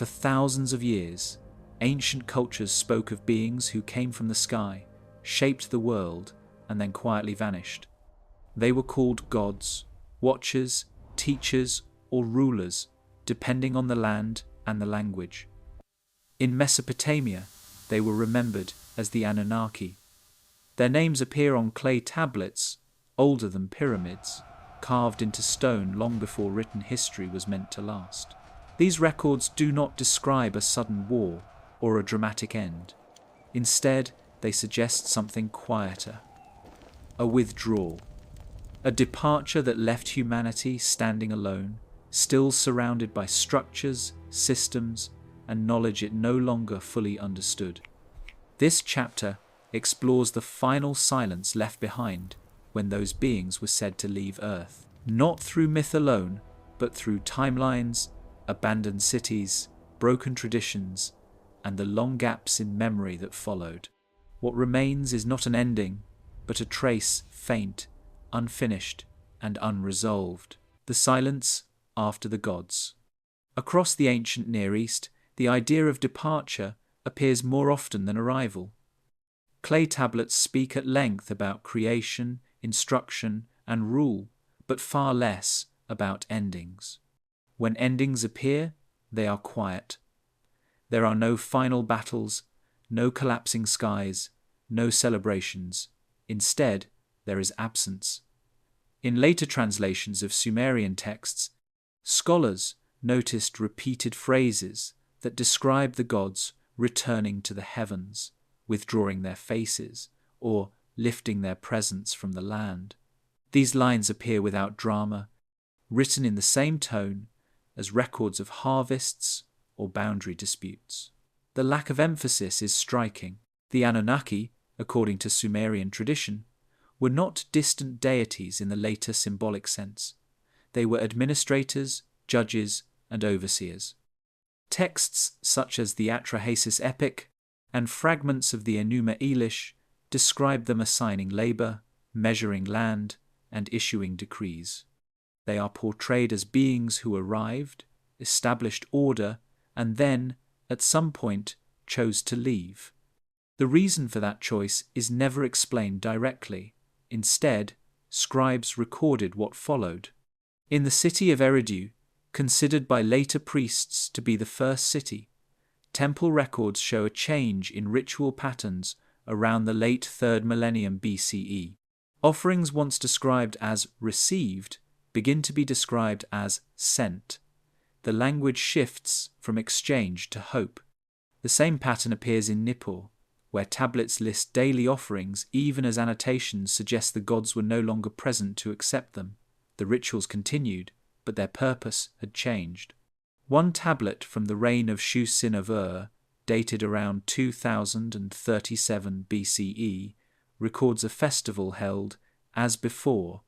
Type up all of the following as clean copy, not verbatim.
For thousands of years, ancient cultures spoke of beings who came from the sky, shaped the world, and then quietly vanished. They were called gods, watchers, teachers, or rulers, depending on the land and the language. In Mesopotamia, they were remembered as the Anunnaki. Their names appear on clay tablets, older than pyramids, carved into stone long before written history was meant to last. These records do not describe a sudden war or a dramatic end. Instead, they suggest something quieter. A withdrawal. A departure that left humanity standing alone, still surrounded by structures, systems, and knowledge it no longer fully understood. This chapter explores the final silence left behind when those beings were said to leave Earth, not through myth alone, but through timelines, abandoned cities, broken traditions, and the long gaps in memory that followed. What remains is not an ending, but a trace faint, unfinished, and unresolved. The silence after the gods. Across the ancient Near East, the idea of departure appears more often than arrival. Clay tablets speak at length about creation, instruction, and rule, but far less about endings. When endings appear, they are quiet. There are no final battles, no collapsing skies, no celebrations. Instead, there is absence. In later translations of Sumerian texts, scholars noticed repeated phrases that describe the gods returning to the heavens, withdrawing their faces, or lifting their presence from the land. These lines appear without drama, written in the same tone as records of harvests or boundary disputes. The lack of emphasis is striking. The Anunnaki, according to Sumerian tradition, were not distant deities in the later symbolic sense. They were administrators, judges, and overseers. Texts such as the Atrahasis epic and fragments of the Enuma Elish describe them assigning labor, measuring land, and issuing decrees. They are portrayed as beings who arrived, established order, and then, at some point, chose to leave. The reason for that choice is never explained directly. Instead, scribes recorded what followed. In the city of Eridu, considered by later priests to be the first city, temple records show a change in ritual patterns around the late 3rd millennium BCE. Offerings once described as received begin to be described as sent. The language shifts from exchange to hope. The same pattern appears in Nippur, where tablets list daily offerings even as annotations suggest the gods were no longer present to accept them. The rituals continued, but their purpose had changed. One tablet from the reign of Shu-Sin of Ur, dated around 2037 BCE, records a festival held as before,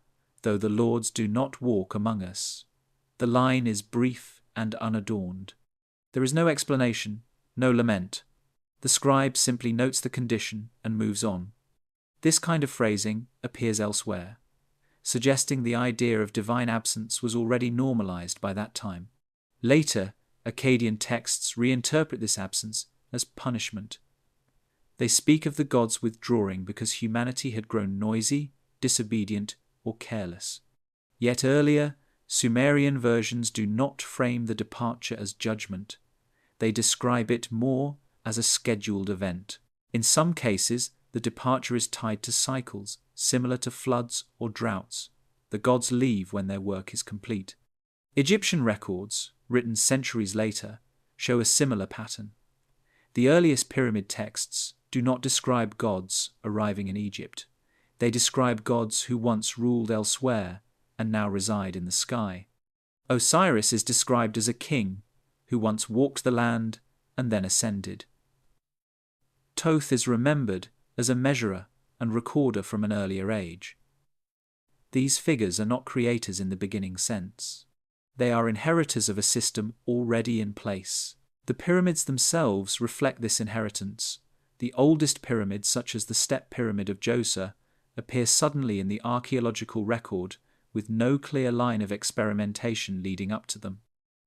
though the lords do not walk among us. The line is brief and unadorned. There is no explanation, no lament. The scribe simply notes the condition and moves on. This kind of phrasing appears elsewhere, suggesting the idea of divine absence was already normalized by that time. Later, Akkadian texts reinterpret this absence as punishment. They speak of the gods withdrawing because humanity had grown noisy, disobedient, or careless. Yet earlier, Sumerian versions do not frame the departure as judgment. They describe it more as a scheduled event. In some cases, the departure is tied to cycles, similar to floods or droughts. The gods leave when their work is complete. Egyptian records, written centuries later, show a similar pattern. The earliest pyramid texts do not describe gods arriving in Egypt. They describe gods who once ruled elsewhere and now reside in the sky. Osiris is described as a king who once walked the land and then ascended. Thoth is remembered as a measurer and recorder from an earlier age. These figures are not creators in the beginning sense. They are inheritors of a system already in place. The pyramids themselves reflect this inheritance. The oldest pyramids, such as the Step Pyramid of Djoser, appear suddenly in the archaeological record with no clear line of experimentation leading up to them.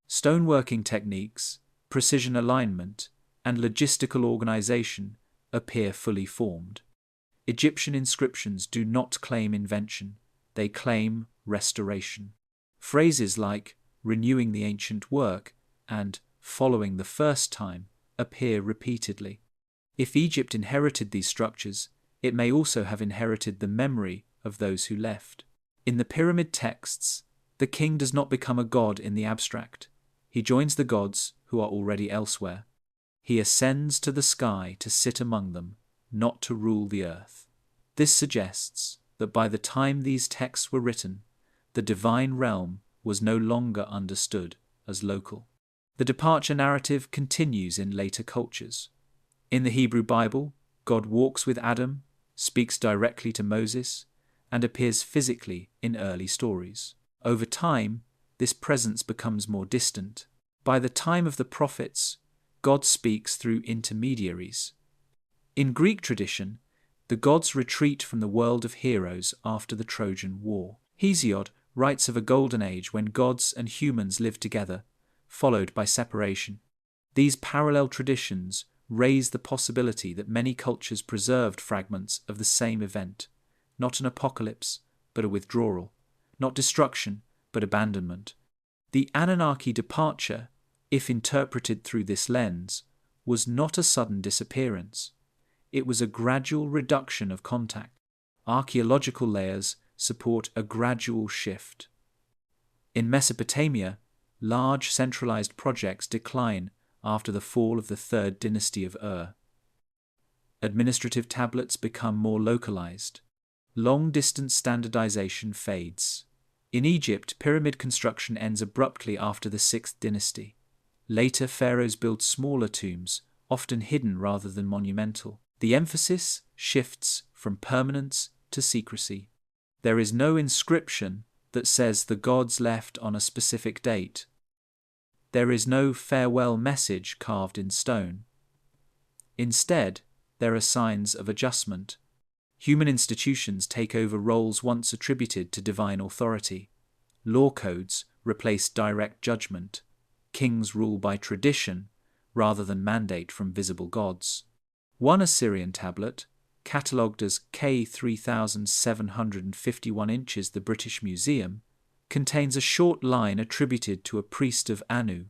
Stoneworking techniques, precision alignment, and logistical organization appear fully formed. Egyptian inscriptions do not claim invention, they claim restoration. Phrases like renewing the ancient work and following the first time appear repeatedly. If Egypt inherited these structures, it may also have inherited the memory of those who left. In the pyramid texts, the king does not become a god in the abstract. He joins the gods who are already elsewhere. He ascends to the sky to sit among them, not to rule the earth. This suggests that by the time these texts were written, the divine realm was no longer understood as local. The departure narrative continues in later cultures. In the Hebrew Bible, God walks with Adam, speaks directly to Moses, and appears physically in early stories. Over time, this presence becomes more distant. By the time of the prophets, God speaks through intermediaries. In Greek tradition, the gods retreat from the world of heroes after the Trojan War. Hesiod writes of a golden age when gods and humans lived together, followed by separation. These parallel traditions raise the possibility that many cultures preserved fragments of the same event, not an apocalypse, but a withdrawal, not destruction, but abandonment. The Anunnaki departure, if interpreted through this lens, was not a sudden disappearance. It was a gradual reduction of contact. Archaeological layers support a gradual shift. In Mesopotamia, large centralized projects decline after the fall of the third dynasty of Ur. Administrative tablets become more localized. Long-distance standardization fades. In Egypt, pyramid construction ends abruptly after the 6th dynasty. Later, pharaohs build smaller tombs, often hidden rather than monumental. The emphasis shifts from permanence to secrecy. There is no inscription that says the gods left on a specific date. There is no farewell message carved in stone. Instead, there are signs of adjustment. Human institutions take over roles once attributed to divine authority. Law codes replace direct judgment. Kings rule by tradition rather than mandate from visible gods. One Assyrian tablet, catalogued as K 3,751 inches, the British Museum, contains a short line attributed to a priest of Anu.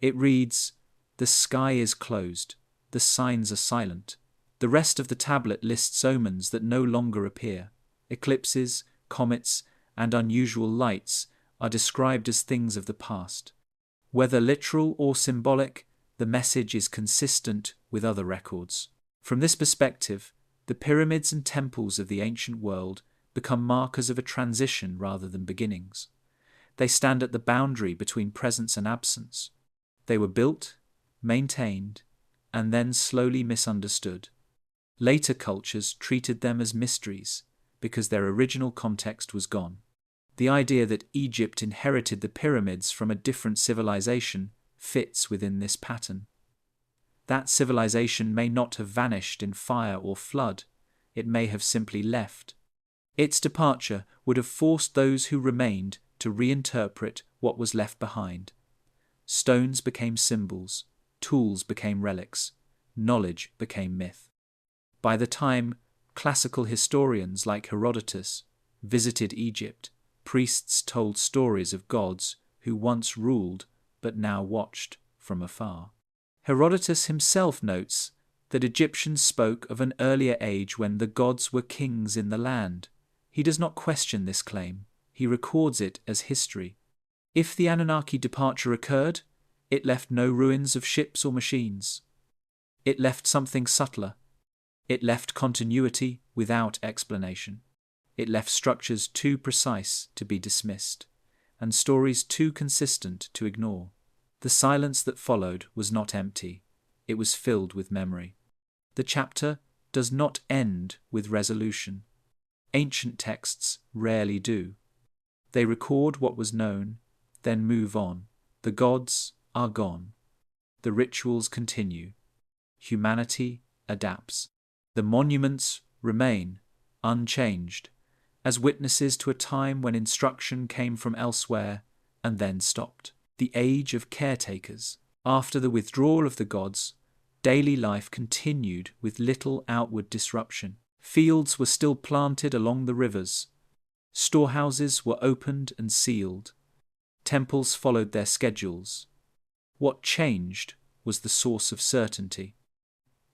It reads, "The sky is closed, the signs are silent." The rest of the tablet lists omens that no longer appear. Eclipses, comets, and unusual lights are described as things of the past. Whether literal or symbolic, the message is consistent with other records. From this perspective, the pyramids and temples of the ancient world become markers of a transition rather than beginnings. They stand at the boundary between presence and absence. They were built, maintained, and then slowly misunderstood. Later cultures treated them as mysteries because their original context was gone. The idea that Egypt inherited the pyramids from a different civilization fits within this pattern. That civilization may not have vanished in fire or flood, it may have simply left. Its departure would have forced those who remained to reinterpret what was left behind. Stones became symbols, tools became relics, knowledge became myth. By the time classical historians like Herodotus visited Egypt, priests told stories of gods who once ruled but now watched from afar. Herodotus himself notes that Egyptians spoke of an earlier age when the gods were kings in the land. He does not question this claim, he records it as history. If the Anunnaki departure occurred, it left no ruins of ships or machines. It left something subtler. It left continuity without explanation. It left structures too precise to be dismissed, and stories too consistent to ignore. The silence that followed was not empty, it was filled with memory. The chapter does not end with resolution. Ancient texts rarely do. They record what was known, then move on. The gods are gone. The rituals continue. Humanity adapts. The monuments remain unchanged, as witnesses to a time when instruction came from elsewhere and then stopped. The age of caretakers. After the withdrawal of the gods, daily life continued with little outward disruption. Fields were still planted along the rivers. Storehouses were opened and sealed. Temples followed their schedules. What changed was the source of certainty.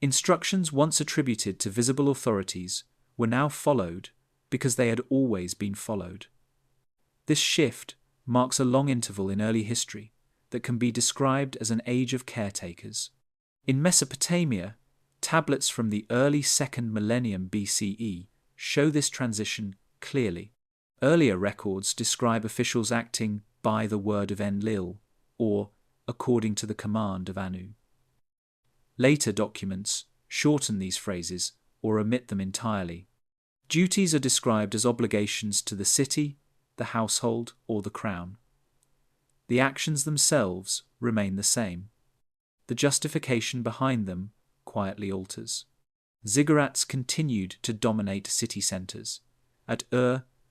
Instructions once attributed to visible authorities were now followed because they had always been followed. This shift marks a long interval in early history that can be described as an age of caretakers. In Mesopotamia, tablets from the early 2nd millennium BCE show this transition clearly. Earlier records describe officials acting by the word of Enlil, or according to the command of Anu. Later documents shorten these phrases or omit them entirely. Duties are described as obligations to the city, the household, or the crown. The actions themselves remain the same. The justification behind them quietly alters. Ziggurats continued to dominate city centres. At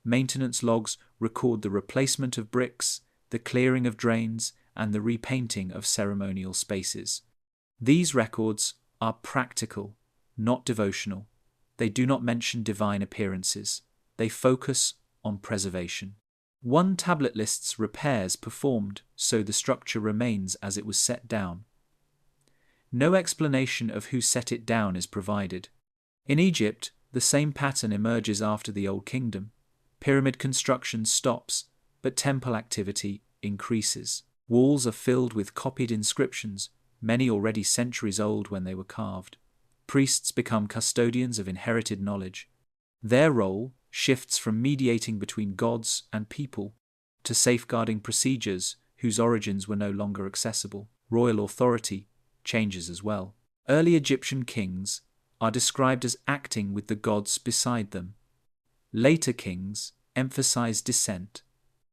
maintenance logs record the replacement of bricks, the clearing of drains, and the repainting of ceremonial spaces. These records are practical, not devotional. They do not mention divine appearances. They focus on preservation. One tablet lists repairs performed so the structure remains as it was set down. No explanation of who set it down is provided. In Egypt, the same pattern emerges after the Old Kingdom. Pyramid construction stops, but temple activity increases. Walls are filled with copied inscriptions, many already centuries old when they were carved. Priests become custodians of inherited knowledge. Their role shifts from mediating between gods and people to safeguarding procedures whose origins were no longer accessible. Royal authority changes as well. Early Egyptian kings are described as acting with the gods beside them. Later kings emphasize descent.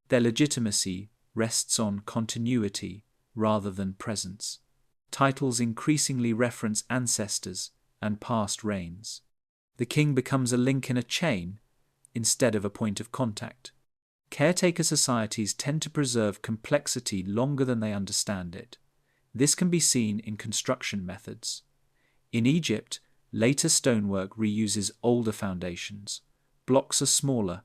Their legitimacy rests on continuity rather than presence. Titles increasingly reference ancestors and past reigns. The king becomes a link in a chain instead of a point of contact. Caretaker societies tend to preserve complexity longer than they understand it. This can be seen in construction methods. In Egypt, later stonework reuses older foundations. Blocks are smaller.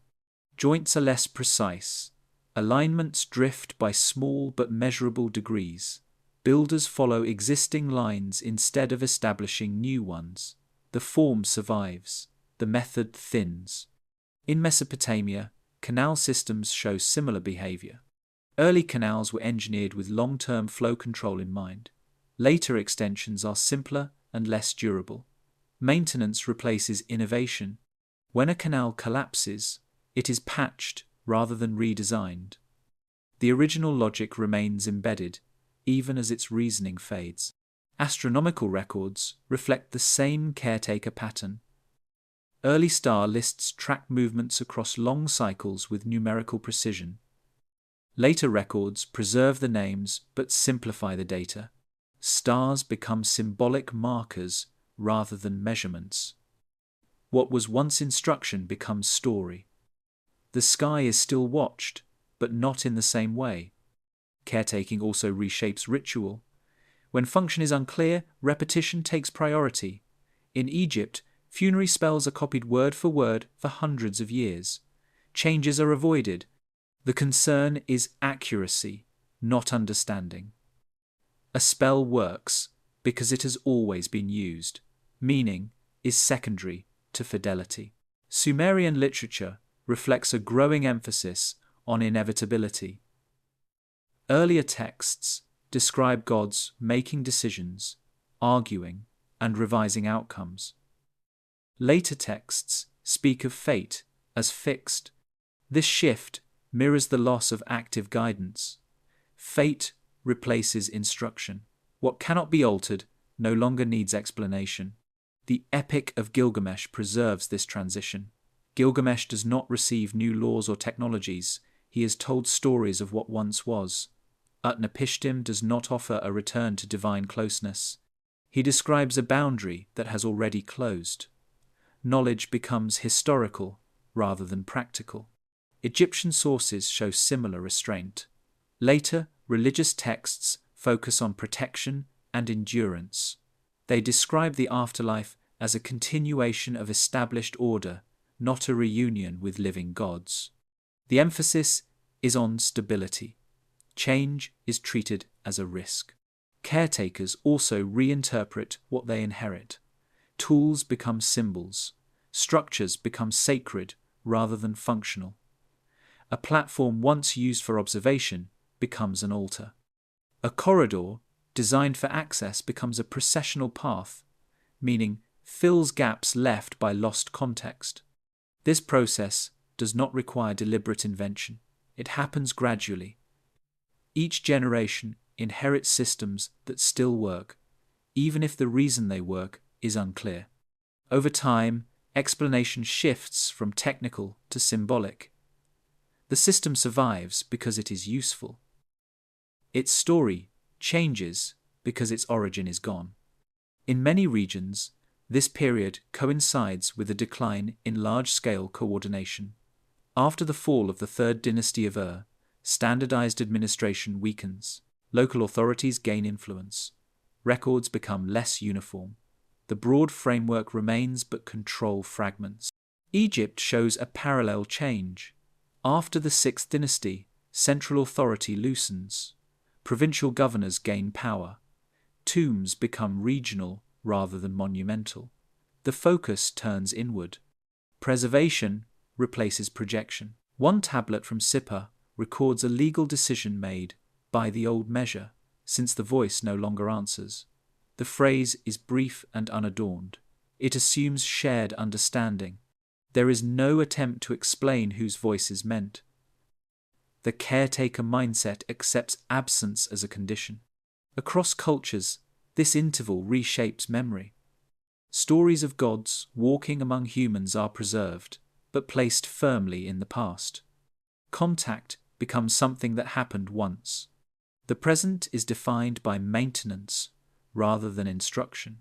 Joints are less precise. Alignments drift by small but measurable degrees. Builders follow existing lines instead of establishing new ones. The form survives. The method thins. In Mesopotamia, canal systems show similar behavior. Early canals were engineered with long-term flow control in mind. Later extensions are simpler and less durable. Maintenance replaces innovation. When a canal collapses, it is patched rather than redesigned. The original logic remains embedded, even as its reasoning fades. Astronomical records reflect the same caretaker pattern. Early star lists track movements across long cycles with numerical precision. Later records preserve the names but simplify the data. Stars become symbolic markers rather than measurements. What was once instruction becomes story. The sky is still watched, but not in the same way. Caretaking also reshapes ritual. When function is unclear, repetition takes priority. In Egypt, funerary spells are copied word for word for hundreds of years. Changes are avoided. The concern is accuracy, not understanding. A spell works because it has always been used. Meaning is secondary to fidelity. Sumerian literature reflects a growing emphasis on inevitability. Earlier texts describe gods making decisions, arguing, and revising outcomes. Later texts speak of fate as fixed. This shift mirrors the loss of active guidance. Fate replaces instruction. What cannot be altered no longer needs explanation. The Epic of Gilgamesh preserves this transition. Gilgamesh does not receive new laws or technologies. He is told stories of what once was. Utnapishtim does not offer a return to divine closeness. He describes a boundary that has already closed. Knowledge becomes historical rather than practical. Egyptian sources show similar restraint. Later, religious texts focus on protection and endurance. They describe the afterlife as a continuation of established order, not a reunion with living gods. The emphasis is on stability. Change is treated as a risk. Caretakers also reinterpret what they inherit. Tools become symbols. Structures become sacred rather than functional. A platform once used for observation becomes an altar. A corridor designed for access becomes a processional path, meaning fills gaps left by lost context. This process does not require deliberate invention. It happens gradually. Each generation inherits systems that still work, even if the reason they work is unclear. Over time, explanation shifts from technical to symbolic. The system survives because it is useful. Its story changes because its origin is gone. In many regions, this period coincides with a decline in large-scale coordination. After the fall of the Third Dynasty of Ur, standardized administration weakens. Local authorities gain influence. Records become less uniform. The broad framework remains, but control fragments. Egypt shows a parallel change. After the Sixth Dynasty, central authority loosens. Provincial governors gain power. Tombs become regional rather than monumental. The focus turns inward. Preservation replaces projection. One tablet from Sippar records a legal decision made by the old measure, since the voice no longer answers. The phrase is brief and unadorned. It assumes shared understanding. There is no attempt to explain whose voice is meant. The caretaker mindset accepts absence as a condition. Across cultures, this interval reshapes memory. Stories of gods walking among humans are preserved, but placed firmly in the past. Contact becomes something that happened once. The present is defined by maintenance rather than instruction.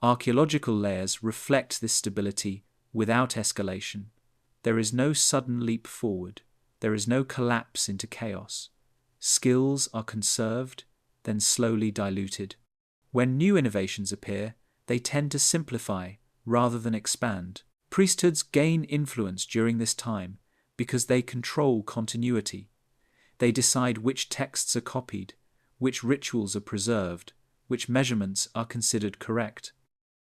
Archaeological layers reflect this stability without escalation. There is no sudden leap forward. There is no collapse into chaos. Skills are conserved, then slowly diluted. When new innovations appear, they tend to simplify rather than expand. Priesthoods gain influence during this time because they control continuity. They decide which texts are copied, which rituals are preserved, which measurements are considered correct.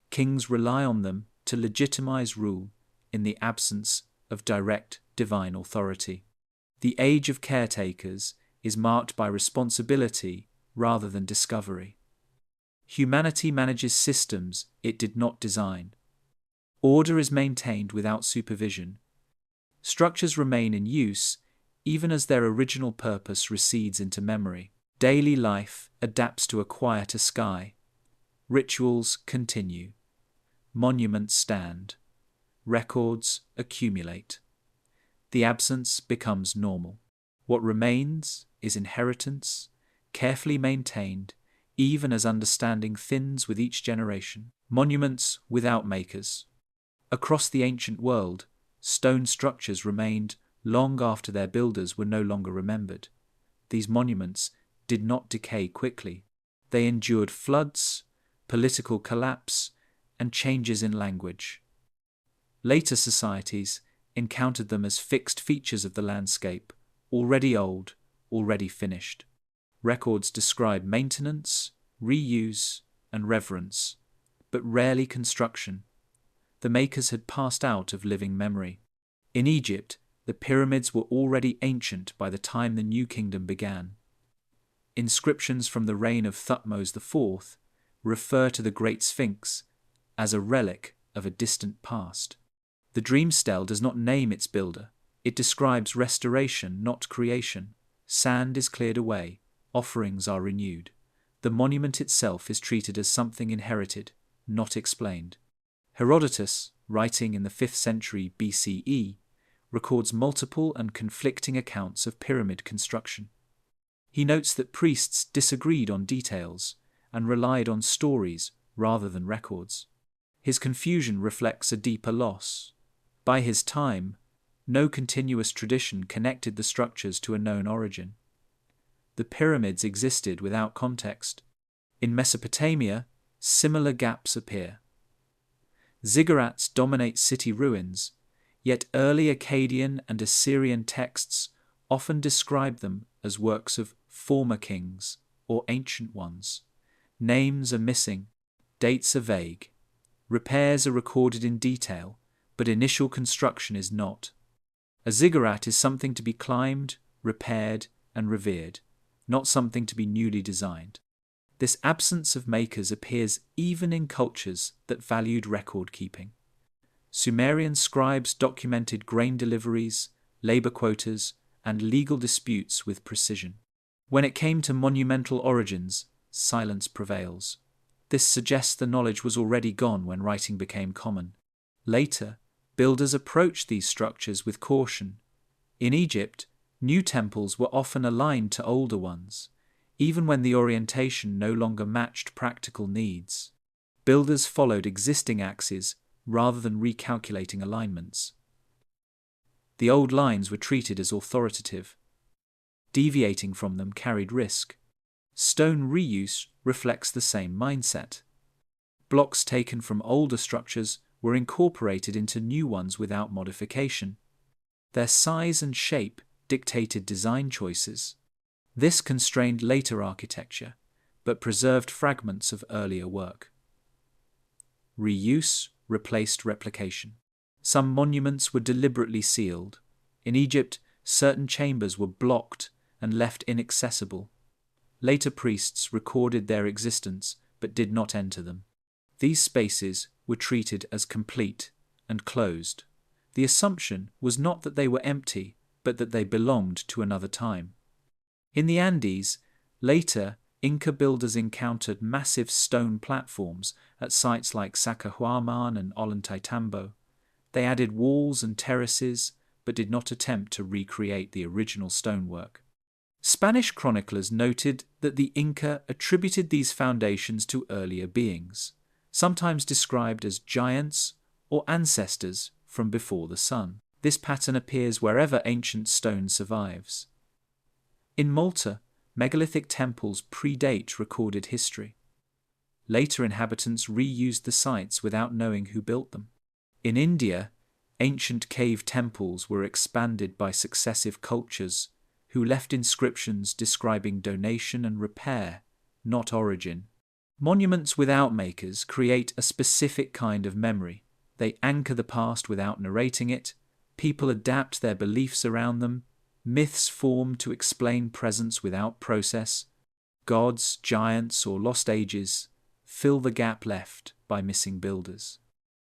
Kings rely on them to legitimize rule in the absence of direct divine authority. The age of caretakers is marked by responsibility rather than discovery. Humanity manages systems it did not design. Order is maintained without supervision. Structures remain in use even as their original purpose recedes into memory. Daily life adapts to a quieter sky. Rituals continue. Monuments stand. Records accumulate. The absence becomes normal. What remains is inheritance, carefully maintained, even as understanding thins with each generation. Monuments without makers. Across the ancient world, stone structures remained long after their builders were no longer remembered. These monuments did not decay quickly. They endured floods, political collapse, and changes in language. Later societies encountered them as fixed features of the landscape, already old, already finished. Records describe maintenance, reuse, and reverence, but rarely construction. The makers had passed out of living memory. In Egypt, the pyramids were already ancient by the time the New Kingdom began. Inscriptions from the reign of Thutmose IV refer to the Great Sphinx as a relic of a distant past. The dream stele does not name its builder. It describes restoration, not creation. Sand is cleared away. Offerings are renewed. The monument itself is treated as something inherited, not explained. Herodotus, writing in the 5th century BCE, records multiple and conflicting accounts of pyramid construction. He notes that priests disagreed on details and relied on stories rather than records. His confusion reflects a deeper loss. By his time, no continuous tradition connected the structures to a known origin. the pyramids existed without context. In Mesopotamia, similar gaps appear. Ziggurats dominate city ruins, yet early Akkadian and Assyrian texts often describe them as works of former kings or ancient ones. Names are missing, dates are vague, repairs are recorded in detail, but initial construction is not. A ziggurat is something to be climbed, repaired, and revered, not something to be newly designed. This absence of makers appears even in cultures that valued record keeping. Sumerian scribes documented grain deliveries, labor quotas, and legal disputes with precision. When it came to monumental origins, silence prevails. This suggests the knowledge was already gone when writing became common. Later, builders approached these structures with caution. In Egypt, new temples were often aligned to older ones, even when the orientation no longer matched practical needs. Builders followed existing axes rather than recalculating alignments. The old lines were treated as authoritative. Deviating from them carried risk. Stone reuse reflects the same mindset. Blocks taken from older structures were incorporated into new ones without modification. Their size and shape dictated design choices. This constrained later architecture, but preserved fragments of earlier work. Reuse replaced replication. Some monuments were deliberately sealed. In Egypt, certain chambers were blocked and left inaccessible. Later priests recorded their existence but did not enter them. These spaces were treated as complete and closed. The assumption was not that they were empty, but that they belonged to another time. In the Andes, later Inca builders encountered massive stone platforms at sites like Sacsayhuaman and Ollantaytambo. They added walls and terraces, but did not attempt to recreate the original stonework. Spanish chroniclers noted that the Inca attributed these foundations to earlier beings, sometimes described as giants or ancestors from before the sun. This pattern appears wherever ancient stone survives. In Malta, megalithic temples predate recorded history. Later inhabitants reused the sites without knowing who built them. In India, ancient cave temples were expanded by successive cultures who left inscriptions describing donation and repair, not origin. Monuments without makers create a specific kind of memory. They anchor the past without narrating it. People adapt their beliefs around them. Myths form to explain presence without process. Gods, giants, or lost ages fill the gap left by missing builders.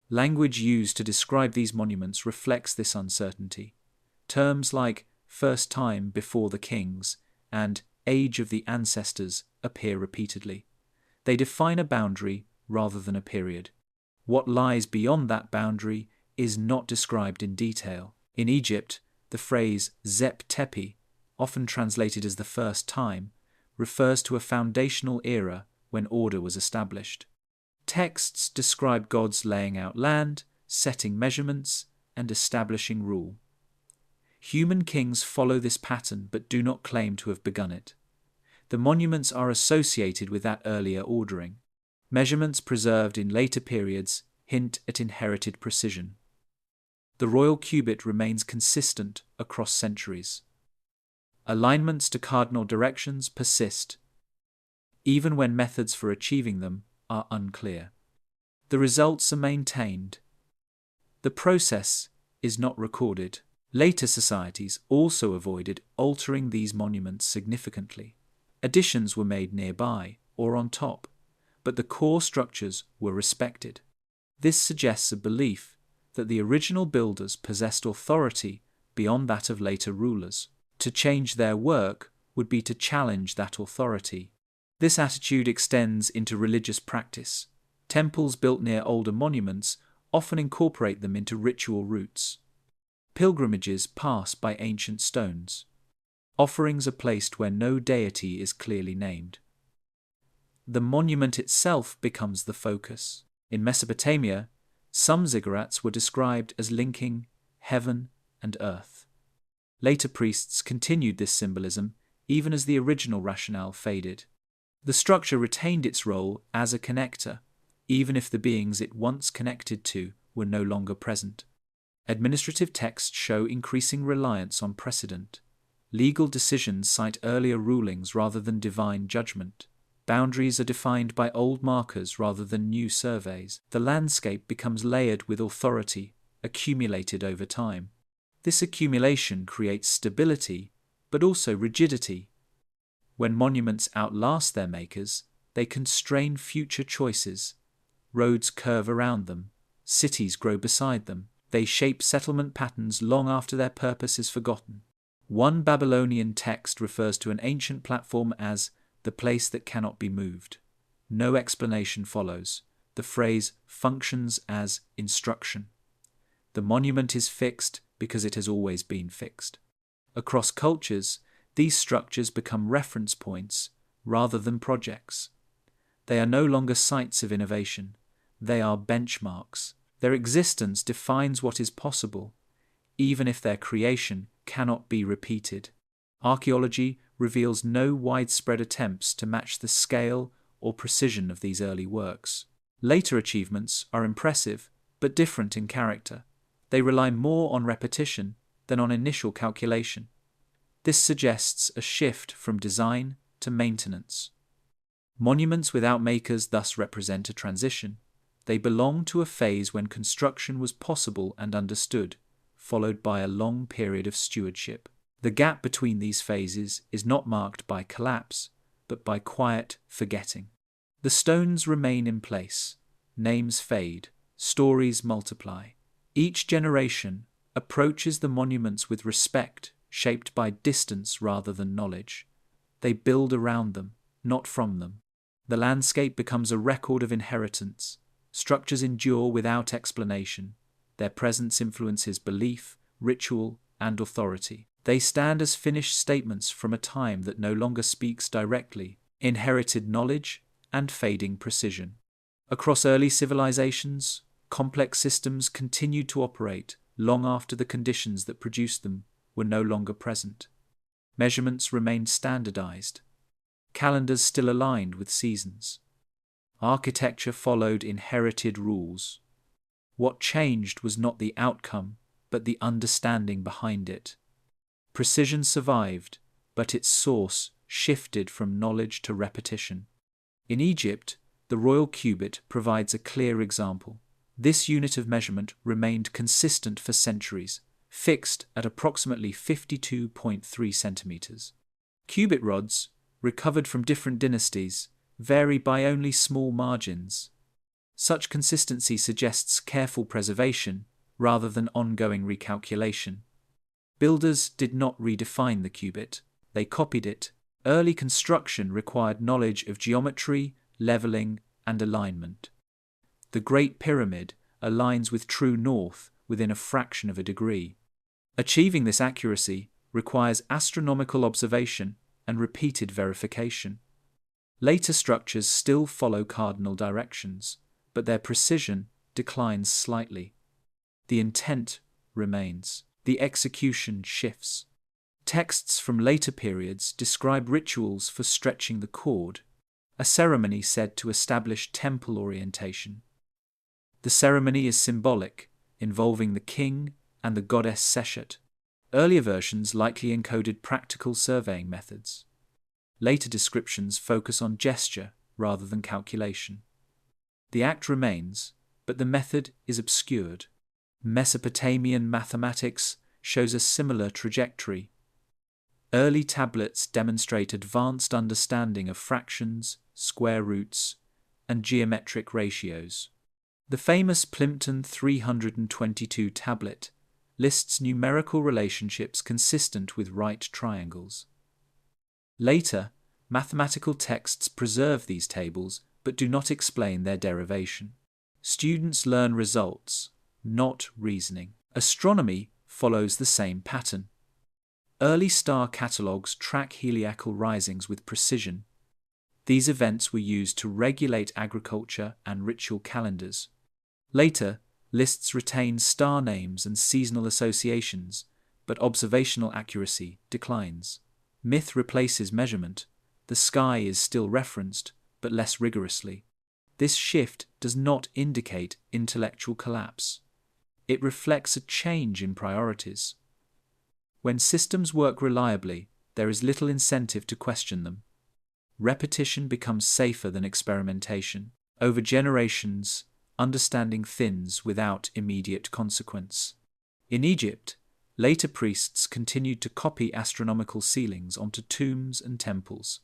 Language used to describe these monuments reflects this uncertainty. Terms like first time before the kings and age of the ancestors appear repeatedly. They define a boundary rather than a period. What lies beyond that boundary is not described in detail. In Egypt, the phrase Zep Tepi, often translated as the first time, refers to a foundational era when order was established. Texts describe gods laying out land, setting measurements, and establishing rule. Human kings follow this pattern but do not claim to have begun it. The monuments are associated with that earlier ordering. Measurements preserved in later periods hint at inherited precision. The royal cubit remains consistent across centuries. Alignments to cardinal directions persist, even when methods for achieving them are unclear. The results are maintained. The process is not recorded. Later societies also avoided altering these monuments significantly. Additions were made nearby or on top, but the core structures were respected. This suggests a belief that the original builders possessed authority beyond that of later rulers. To change their work would be to challenge that authority. This attitude extends into religious practice. Temples built near older monuments often incorporate them into ritual routes. Pilgrimages pass by ancient stones. Offerings are placed where no deity is clearly named. The monument itself becomes the focus. In Mesopotamia, some ziggurats were described as linking heaven and earth. Later priests continued this symbolism, even as the original rationale faded. The structure retained its role as a connector, even if the beings it once connected to were no longer present. Administrative texts show increasing reliance on precedent. Legal decisions cite earlier rulings rather than divine judgment. Boundaries are defined by old markers rather than new surveys. The landscape becomes layered with authority, accumulated over time. This accumulation creates stability, but also rigidity. When monuments outlast their makers, they constrain future choices. Roads curve around them, cities grow beside them. They shape settlement patterns long after their purpose is forgotten. One Babylonian text refers to an ancient platform as the place that cannot be moved. No explanation follows. The phrase functions as instruction. The monument is fixed because it has always been fixed. Across cultures, these structures become reference points rather than projects. They are no longer sites of innovation. They are benchmarks. Their existence defines what is possible, even if their creation cannot be repeated. Archaeology reveals no widespread attempts to match the scale or precision of these early works. Later achievements are impressive, but different in character. They rely more on repetition than on initial calculation. This suggests a shift from design to maintenance. Monuments without makers thus represent a transition. They belong to a phase when construction was possible and understood, followed by a long period of stewardship. The gap between these phases is not marked by collapse, but by quiet forgetting. The stones remain in place, names fade, stories multiply. Each generation approaches the monuments with respect, shaped by distance rather than knowledge. They build around them, not from them. The landscape becomes a record of inheritance. Structures endure without explanation. Their presence influences belief, ritual, and authority. They stand as finished statements from a time that no longer speaks directly, inherited knowledge and fading precision. Across early civilizations, complex systems continued to operate long after the conditions that produced them were no longer present. Measurements remained standardized. Calendars still aligned with seasons. Architecture followed inherited rules. What changed was not the outcome, but the understanding behind it. Precision survived, but its source shifted from knowledge to repetition. In Egypt, the royal cubit provides a clear example. This unit of measurement remained consistent for centuries, fixed at approximately 52.3 centimeters. Cubit rods, recovered from different dynasties, vary by only small margins. Such consistency suggests careful preservation rather than ongoing recalculation. Builders did not redefine the cubit, they copied it. Early construction required knowledge of geometry, leveling, and alignment. The Great Pyramid aligns with true north within a fraction of a degree. Achieving this accuracy requires astronomical observation and repeated verification. Later structures still follow cardinal directions, but their precision declines slightly. The intent remains. The execution shifts. Texts from later periods describe rituals for stretching the cord, a ceremony said to establish temple orientation. The ceremony is symbolic, involving the king and the goddess Seshet. Earlier versions likely encoded practical surveying methods. Later descriptions focus on gesture rather than calculation. The act remains, but the method is obscured. Mesopotamian mathematics shows a similar trajectory. Early tablets demonstrate advanced understanding of fractions, square roots, and geometric ratios. The famous Plimpton 322 tablet lists numerical relationships consistent with right triangles. Later, mathematical texts preserve these tables but do not explain their derivation. Students learn results, not reasoning. Astronomy follows the same pattern. Early star catalogues track heliacal risings with precision. These events were used to regulate agriculture and ritual calendars. Later, lists retain star names and seasonal associations, but observational accuracy declines. Myth replaces measurement. The sky is still referenced, but less rigorously. This shift does not indicate intellectual collapse. It reflects a change in priorities. When systems work reliably, there is little incentive to question them. Repetition becomes safer than experimentation. Over generations, understanding thins without immediate consequence. In Egypt, later priests continued to copy astronomical ceilings onto tombs and temples.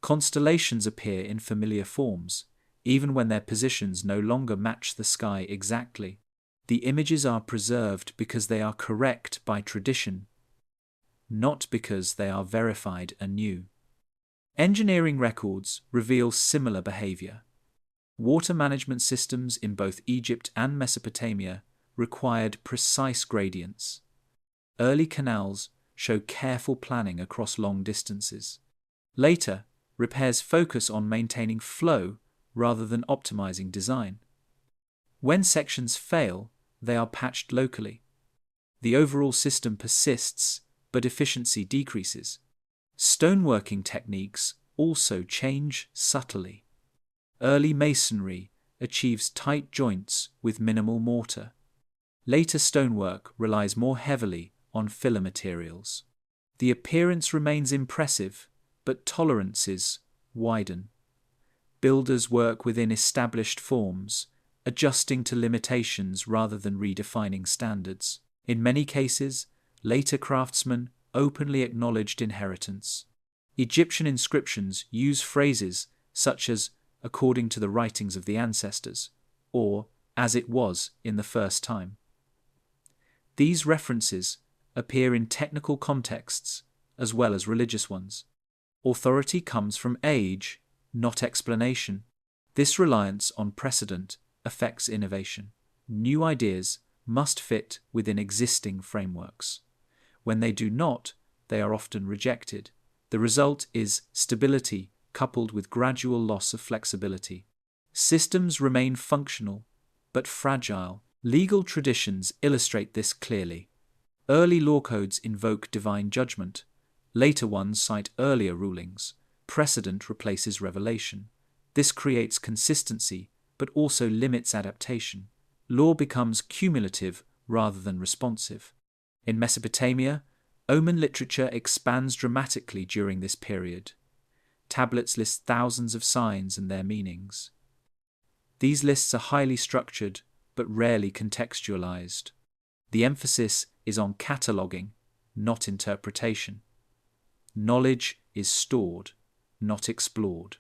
Constellations appear in familiar forms, even when their positions no longer match the sky exactly. The images are preserved because they are correct by tradition, not because they are verified anew. Engineering records reveal similar behavior. Water management systems in both Egypt and Mesopotamia required precise gradients. Early canals show careful planning across long distances. Later, repairs focus on maintaining flow rather than optimizing design. When sections fail, they are patched locally. The overall system persists, but efficiency decreases. Stoneworking techniques also change subtly. Early masonry achieves tight joints with minimal mortar. Later stonework relies more heavily on filler materials. The appearance remains impressive, but tolerances widen. Builders work within established forms, adjusting to limitations rather than redefining standards. In many cases, later craftsmen openly acknowledged inheritance. Egyptian inscriptions use phrases such as "according to the writings of the ancestors," or "as it was in the first time." These references appear in technical contexts as well as religious ones. Authority comes from age, not explanation. This reliance on precedent affects innovation. New ideas must fit within existing frameworks. When they do not, they are often rejected. The result is stability coupled with gradual loss of flexibility. Systems remain functional, but fragile. Legal traditions illustrate this clearly. Early law codes invoke divine judgment. Later ones cite earlier rulings. Precedent replaces revelation. This creates consistency, but also limits adaptation. Law becomes cumulative rather than responsive. In Mesopotamia, omen literature expands dramatically during this period. Tablets list thousands of signs and their meanings. These lists are highly structured, but rarely contextualized. The emphasis is on cataloging, not interpretation. Knowledge is stored, not explored.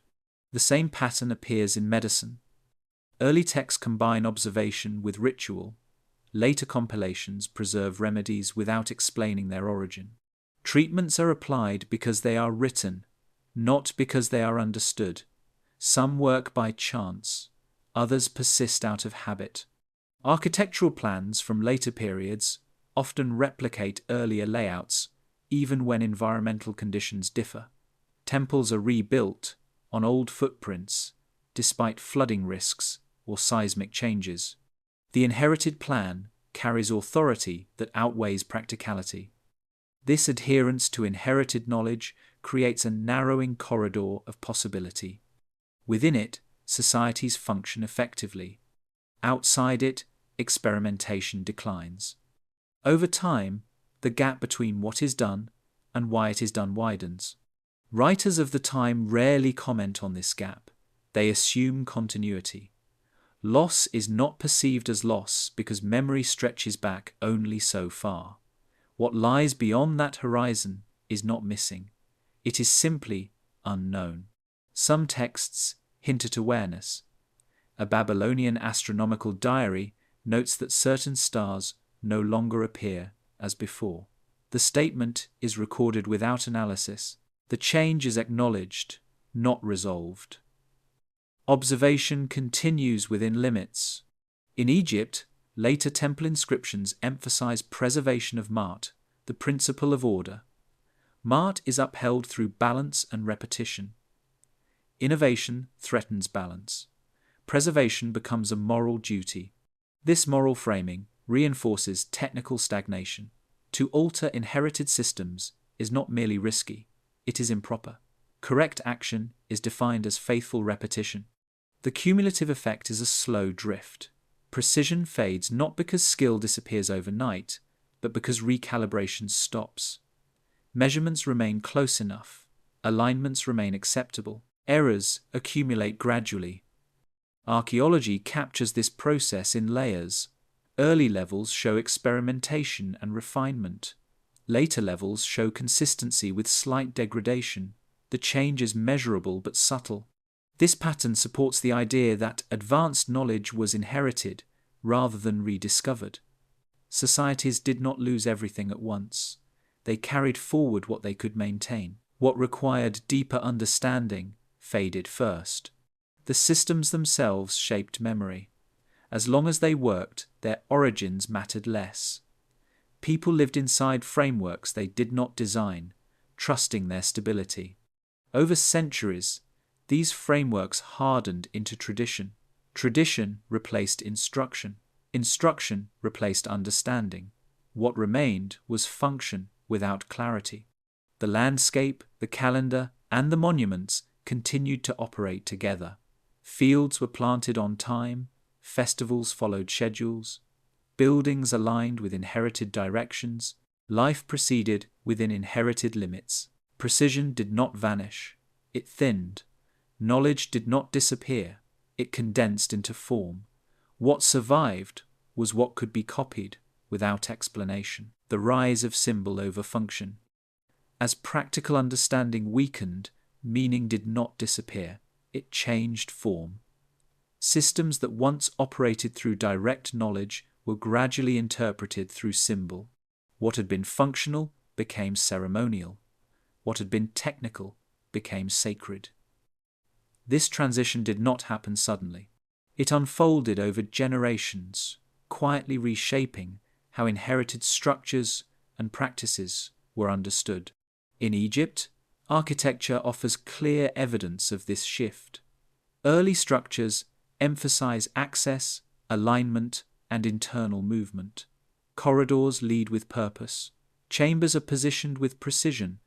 The same pattern appears in medicine. Early texts combine observation with ritual. Later compilations preserve remedies without explaining their origin. Treatments are applied because they are written, not because they are understood. Some work by chance, others persist out of habit. Architectural plans from later periods often replicate earlier layouts, even when environmental conditions differ. Temples are rebuilt on old footprints, despite flooding risks or seismic changes. The inherited plan carries authority that outweighs practicality. This adherence to inherited knowledge creates a narrowing corridor of possibility. Within it, societies function effectively. Outside it, experimentation declines. Over time, the gap between what is done and why it is done widens. Writers of the time rarely comment on this gap. They assume continuity. Loss is not perceived as loss because memory stretches back only so far. What lies beyond that horizon is not missing. It is simply unknown. Some texts hint at awareness. A Babylonian astronomical diary notes that certain stars no longer appear as before. The statement is recorded without analysis. The change is acknowledged, not resolved. Observation continues within limits. In Egypt, later temple inscriptions emphasize preservation of Ma'at, the principle of order. Ma'at is upheld through balance and repetition. Innovation threatens balance. Preservation becomes a moral duty. This moral framing reinforces technical stagnation. To alter inherited systems is not merely risky, it is improper. Correct action is defined as faithful repetition. The cumulative effect is a slow drift. Precision fades not because skill disappears overnight, but because recalibration stops. Measurements remain close enough. Alignments remain acceptable. Errors accumulate gradually. Archaeology captures this process in layers. Early levels show experimentation and refinement. Later levels show consistency with slight degradation. The change is measurable but subtle. This pattern supports the idea that advanced knowledge was inherited rather than rediscovered. Societies did not lose everything at once. They carried forward what they could maintain. What required deeper understanding faded first. The systems themselves shaped memory. As long as they worked, their origins mattered less. People lived inside frameworks they did not design, trusting their stability. Over centuries, these frameworks hardened into tradition. Tradition replaced instruction. Instruction replaced understanding. What remained was function without clarity. The landscape, the calendar, and the monuments continued to operate together. Fields were planted on time, festivals followed schedules, buildings aligned with inherited directions, life proceeded within inherited limits. Precision did not vanish, it thinned. Knowledge did not disappear, it condensed into form. What survived was what could be copied without explanation. The rise of symbol over function. As practical understanding weakened, meaning did not disappear, it changed form. Systems that once operated through direct knowledge were gradually interpreted through symbol. What had been functional became ceremonial. What had been technical became sacred. This transition did not happen suddenly. It unfolded over generations, quietly reshaping how inherited structures and practices were understood. In Egypt, architecture offers clear evidence of this shift. Early structures emphasize access, alignment, and internal movement. Corridors lead with purpose. Chambers are positioned with precision.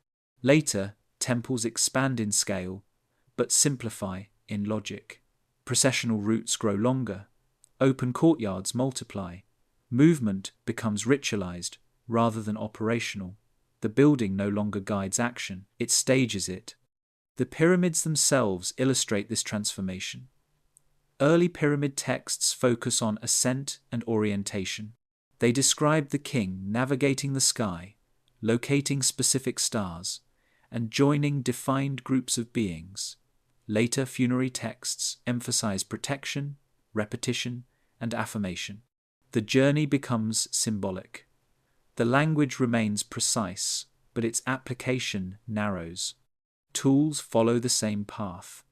Later, temples expand in scale, but simplify in logic. Processional routes grow longer. Open courtyards multiply. Movement becomes ritualized rather than operational. The building no longer guides action, it stages it. The pyramids themselves illustrate this transformation. Early pyramid texts focus on ascent and orientation. They describe the king navigating the sky, locating specific stars, and joining defined groups of beings. Later funerary texts emphasize protection, repetition, and affirmation. The journey becomes symbolic. The language remains precise, but its application narrows. Tools follow the same path.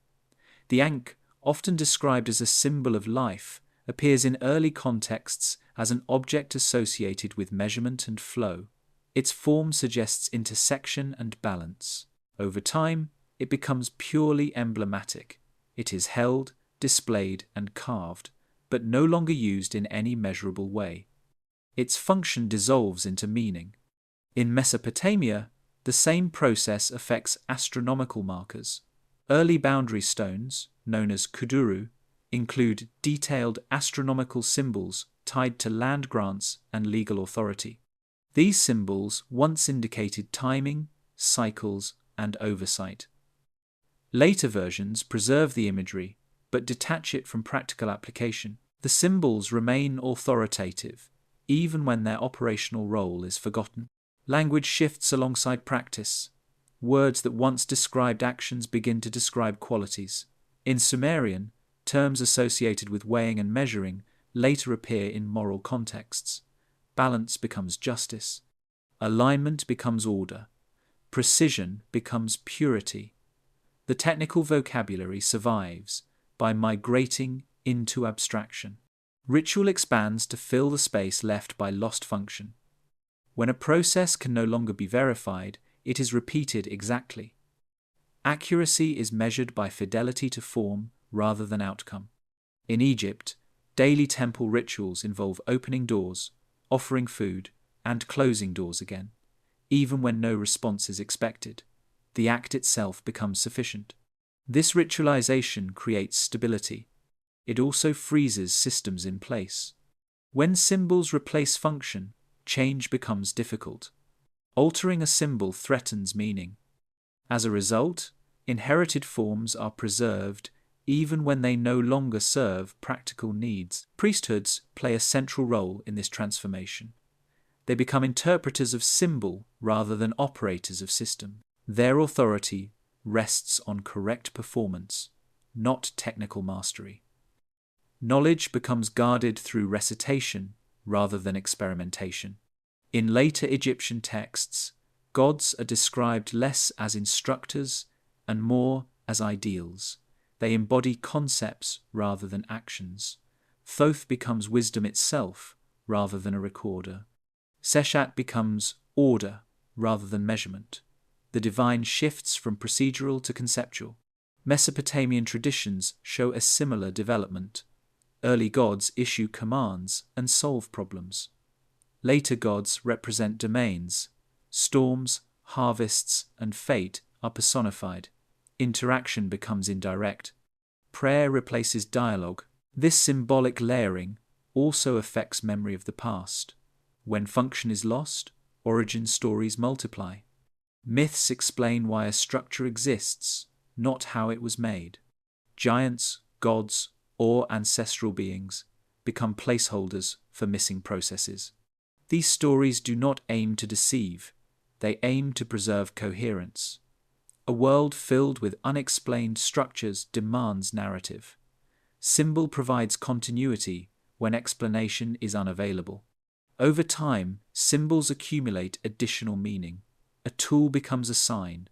The ankh, often described as a symbol of life, appears in early contexts as an object associated with measurement and flow. Its form suggests intersection and balance. Over time, it becomes purely emblematic. It is held, displayed, and carved, but no longer used in any measurable way. Its function dissolves into meaning. In Mesopotamia, the same process affects astronomical markers. Early boundary stones, known as kuduru, include detailed astronomical symbols tied to land grants and legal authority. These symbols once indicated timing, cycles, and oversight. Later versions preserve the imagery, but detach it from practical application. The symbols remain authoritative, even when their operational role is forgotten. Language shifts alongside practice. Words that once described actions begin to describe qualities. In Sumerian, terms associated with weighing and measuring later appear in moral contexts. Balance becomes justice. Alignment becomes order. Precision becomes purity. The technical vocabulary survives by migrating into abstraction. Ritual expands to fill the space left by lost function. When a process can no longer be verified, it is repeated exactly. Accuracy is measured by fidelity to form rather than outcome. In Egypt, daily temple rituals involve opening doors, offering food, and closing doors again, even when no response is expected. the act itself becomes sufficient. This ritualization creates stability. It also freezes systems in place. When symbols replace function, change becomes difficult. Altering a symbol threatens meaning. As a result, inherited forms are preserved even when they no longer serve practical needs. Priesthoods play a central role in this transformation. They become interpreters of symbol rather than operators of system. Their authority rests on correct performance, not technical mastery. Knowledge becomes guarded through recitation rather than experimentation. In later Egyptian texts, gods are described less as instructors and more as ideals. They embody concepts rather than actions. Thoth becomes wisdom itself rather than a recorder. Seshat becomes order rather than measurement. The divine shifts from procedural to conceptual. Mesopotamian traditions show a similar development. Early gods issue commands and solve problems. Later gods represent domains. Storms, harvests, and fate are personified. Interaction becomes indirect. Prayer replaces dialogue. This symbolic layering also affects memory of the past. When function is lost, origin stories multiply. Myths explain why a structure exists, not how it was made. Giants, gods, or ancestral beings become placeholders for missing processes. These stories do not aim to deceive, they aim to preserve coherence. A world filled with unexplained structures demands narrative. Symbol provides continuity when explanation is unavailable. Over time, symbols accumulate additional meaning. A tool becomes a sign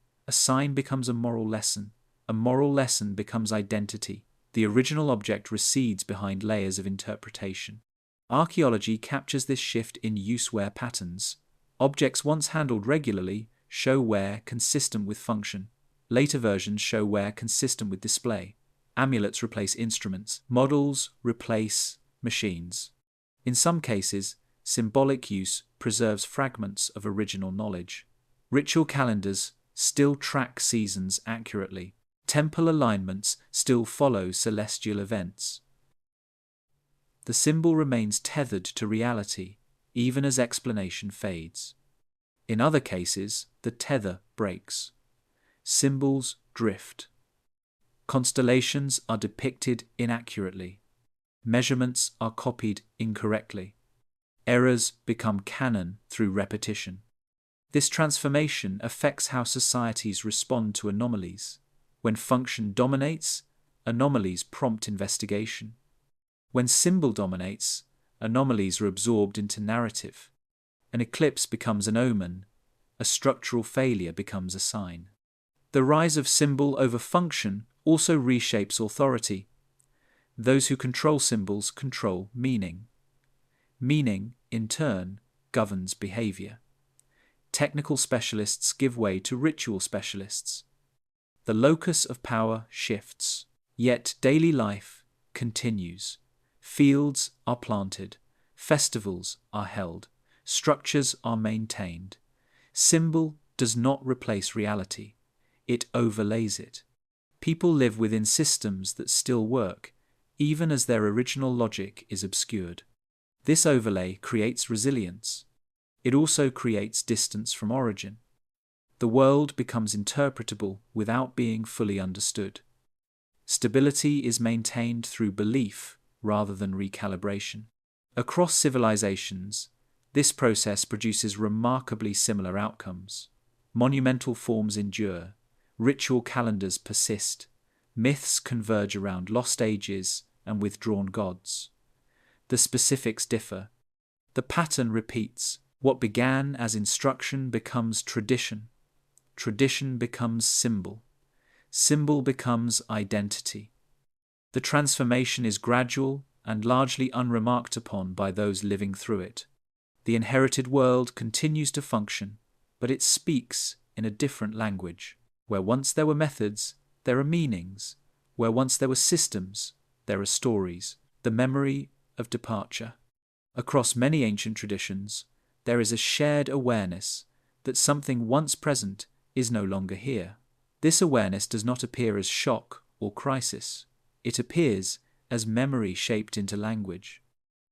becomes a moral lesson becomes identity. The original object recedes behind layers of interpretation. Archaeology captures this shift in use-wear patterns. Objects once handled regularly show wear consistent with function. Later versions show wear consistent with display. Amulets replace instruments. Models replace machines. In some cases, symbolic use preserves fragments of original knowledge. Ritual calendars still track seasons accurately. Temple alignments still follow celestial events. The symbol remains tethered to reality, even as explanation fades. In other cases, the tether breaks. Symbols drift. Constellations are depicted inaccurately. Measurements are copied incorrectly. Errors become canon through repetition. This transformation affects how societies respond to anomalies. When function dominates, anomalies prompt investigation. When symbol dominates, anomalies are absorbed into narrative. An eclipse becomes an omen. A structural failure becomes a sign. The rise of symbol over function also reshapes authority. Those who control symbols control meaning. Meaning, in turn, governs behavior. Technical specialists give way to ritual specialists. The locus of power shifts, yet daily life continues. Fields are planted, festivals are held, structures are maintained. Symbol does not replace reality, it overlays it. People live within systems that still work, even as their original logic is obscured. This overlay creates resilience. It also creates distance from origin. The world becomes interpretable without being fully understood. Stability is maintained through belief rather than recalibration. Across civilizations, this process produces remarkably similar outcomes. Monumental forms endure, ritual calendars persist, myths converge around lost ages and withdrawn gods. The specifics differ. The pattern repeats. What began as instruction becomes tradition. Tradition becomes symbol. Symbol becomes identity. The transformation is gradual and largely unremarked upon by those living through it. The inherited world continues to function, but it speaks in a different language. Where once there were methods, there are meanings. Where once there were systems, there are stories. The memory of departure. Across many ancient traditions, there is a shared awareness that something once present is no longer here. This awareness does not appear as shock or crisis. It appears as memory shaped into language.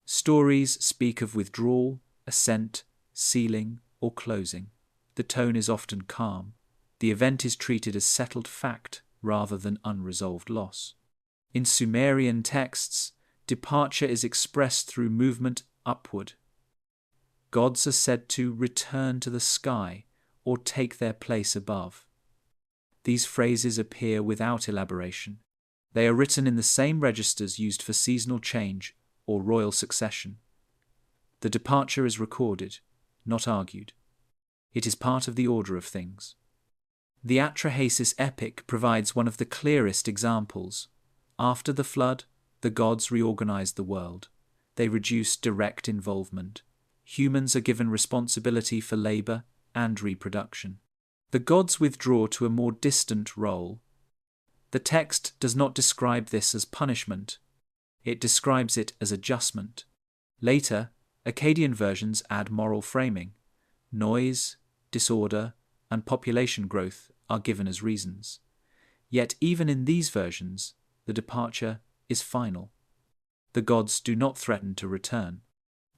Stories speak of withdrawal, ascent, sealing, or closing. The tone is often calm. The event is treated as settled fact rather than unresolved loss. In Sumerian texts, departure is expressed through movement upward. Gods are said to return to the sky or take their place above. These phrases appear without elaboration. They are written in the same registers used for seasonal change or royal succession. The departure is recorded, not argued. It is part of the order of things. The Atrahasis epic provides one of the clearest examples. After the flood, the gods reorganized the world. They reduced direct involvement. Humans are given responsibility for labor and reproduction. The gods withdraw to a more distant role. The text does not describe this as punishment. It describes it as adjustment. Later, Akkadian versions add moral framing. Noise, disorder, and population growth are given as reasons. Yet even in these versions, the departure is final. The gods do not threaten to return.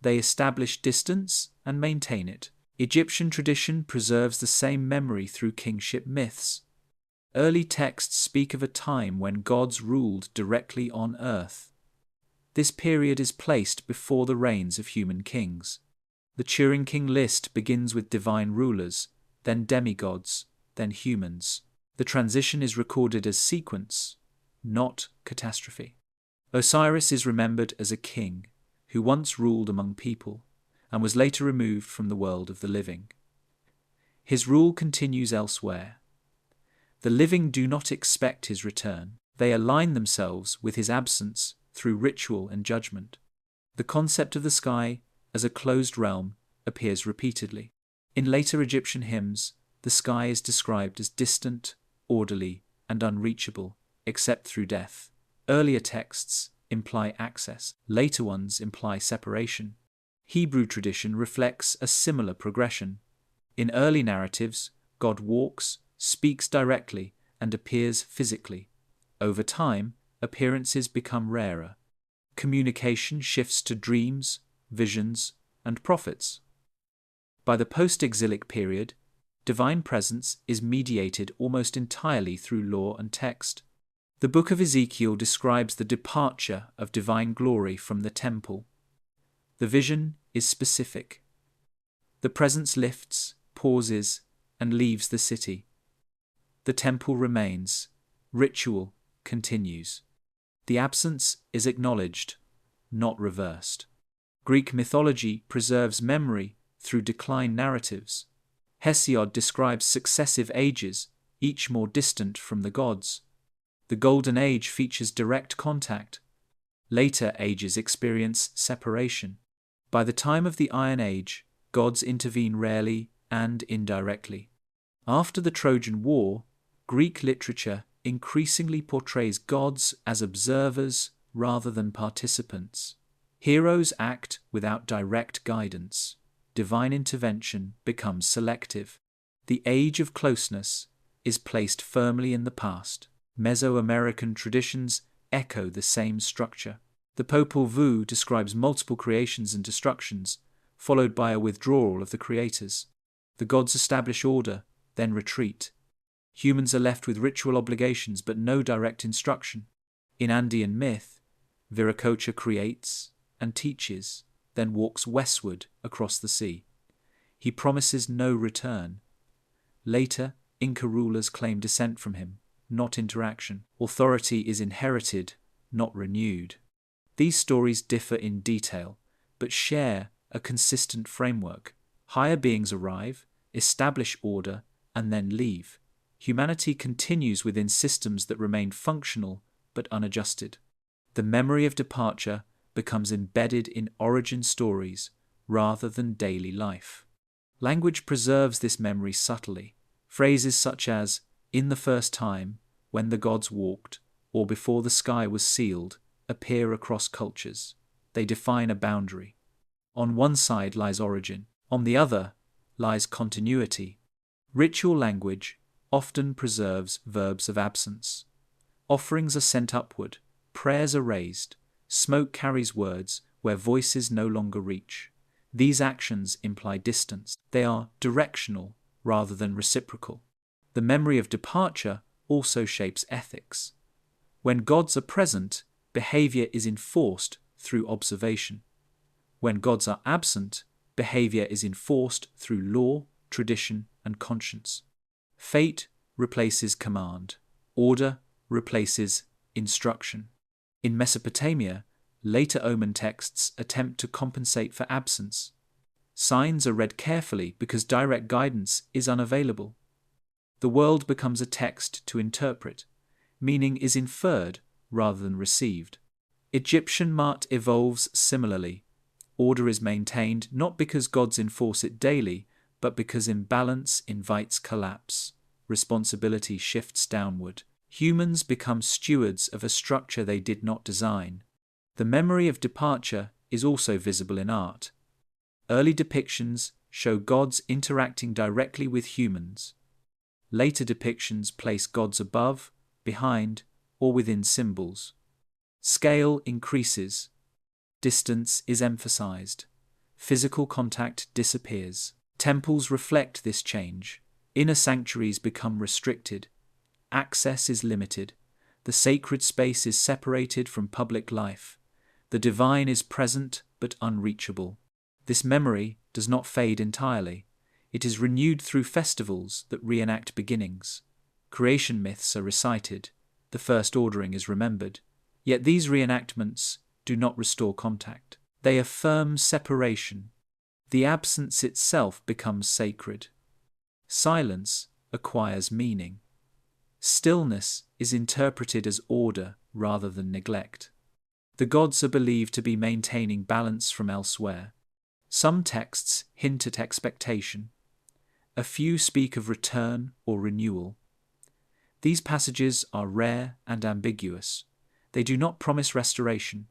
They establish distance and maintain it. Egyptian tradition preserves the same memory through kingship myths. Early texts speak of a time when gods ruled directly on earth. This period is placed before the reigns of human kings. The Turing King list begins with divine rulers, then demigods, then humans. The transition is recorded as sequence, not catastrophe. Osiris is remembered as a king who once ruled among people and was later removed from the world of the living. His rule continues elsewhere. The living do not expect his return. They align themselves with his absence through ritual and judgment. The concept of the sky as a closed realm appears repeatedly. In later Egyptian hymns, the sky is described as distant, orderly, and unreachable, except through death. Earlier texts imply access. Later ones imply separation. Hebrew tradition reflects a similar progression. In early narratives, God walks, speaks directly, and appears physically. Over time, appearances become rarer. Communication shifts to dreams, visions, and prophets. By the post-exilic period, divine presence is mediated almost entirely through law and text. The book of Ezekiel describes the departure of divine glory from the temple. The vision is specific. The presence lifts, pauses, and leaves the city. The temple remains. Ritual continues. The absence is acknowledged, not reversed. Greek mythology preserves memory through decline narratives. Hesiod describes successive ages, each more distant from the gods. The Golden Age features direct contact. Later ages experience separation. By the time of the Iron Age, gods intervene rarely and indirectly. After the Trojan War, Greek literature increasingly portrays gods as observers rather than participants. Heroes act without direct guidance. Divine intervention becomes selective. The age of closeness is placed firmly in the past. Mesoamerican traditions echo the same structure. The Popol Vuh describes multiple creations and destructions, followed by a withdrawal of the creators. The gods establish order, then retreat. Humans are left with ritual obligations but no direct instruction. In Andean myth, Viracocha creates and teaches, then walks westward across the sea. He promises no return. Later, Inca rulers claim descent from him, not interaction. Authority is inherited, not renewed. These stories differ in detail, but share a consistent framework. Higher beings arrive, establish order, and then leave. Humanity continues within systems that remain functional but unadjusted. The memory of departure becomes embedded in origin stories rather than daily life. Language preserves this memory subtly. Phrases such as, "in the first time," "when the gods walked," or "before the sky was sealed," appear across cultures. They define a boundary. On one side lies origin. On the other lies continuity. Ritual language often preserves verbs of absence. Offerings are sent upward, prayers are raised, smoke carries words where voices no longer reach. These actions imply distance. They are directional rather than reciprocal. The memory of departure also shapes ethics. When gods are present, behavior is enforced through observation. When gods are absent, behavior is enforced through law, tradition, and conscience. Fate replaces command. Order replaces instruction. In Mesopotamia, later omen texts attempt to compensate for absence. Signs are read carefully because direct guidance is unavailable. The world becomes a text to interpret. Meaning is inferred rather than received. Egyptian art evolves similarly. Order is maintained not because gods enforce it daily, but because imbalance invites collapse. Responsibility shifts downward. Humans become stewards of a structure they did not design. The memory of departure is also visible in art. Early depictions show gods interacting directly with humans. Later depictions place gods above, behind, or within symbols. Scale increases. Distance is emphasized. Physical contact disappears. Temples reflect this change. Inner sanctuaries become restricted. Access is limited. The sacred space is separated from public life. The divine is present but unreachable. This memory does not fade entirely. It is renewed through festivals that reenact beginnings. Creation myths are recited. The first ordering is remembered. Yet these reenactments do not restore contact. They affirm separation. The absence itself becomes sacred. Silence acquires meaning. Stillness is interpreted as order rather than neglect. The gods are believed to be maintaining balance from elsewhere. Some texts hint at expectation. A few speak of return or renewal. These passages are rare and ambiguous. They do not promise restoration.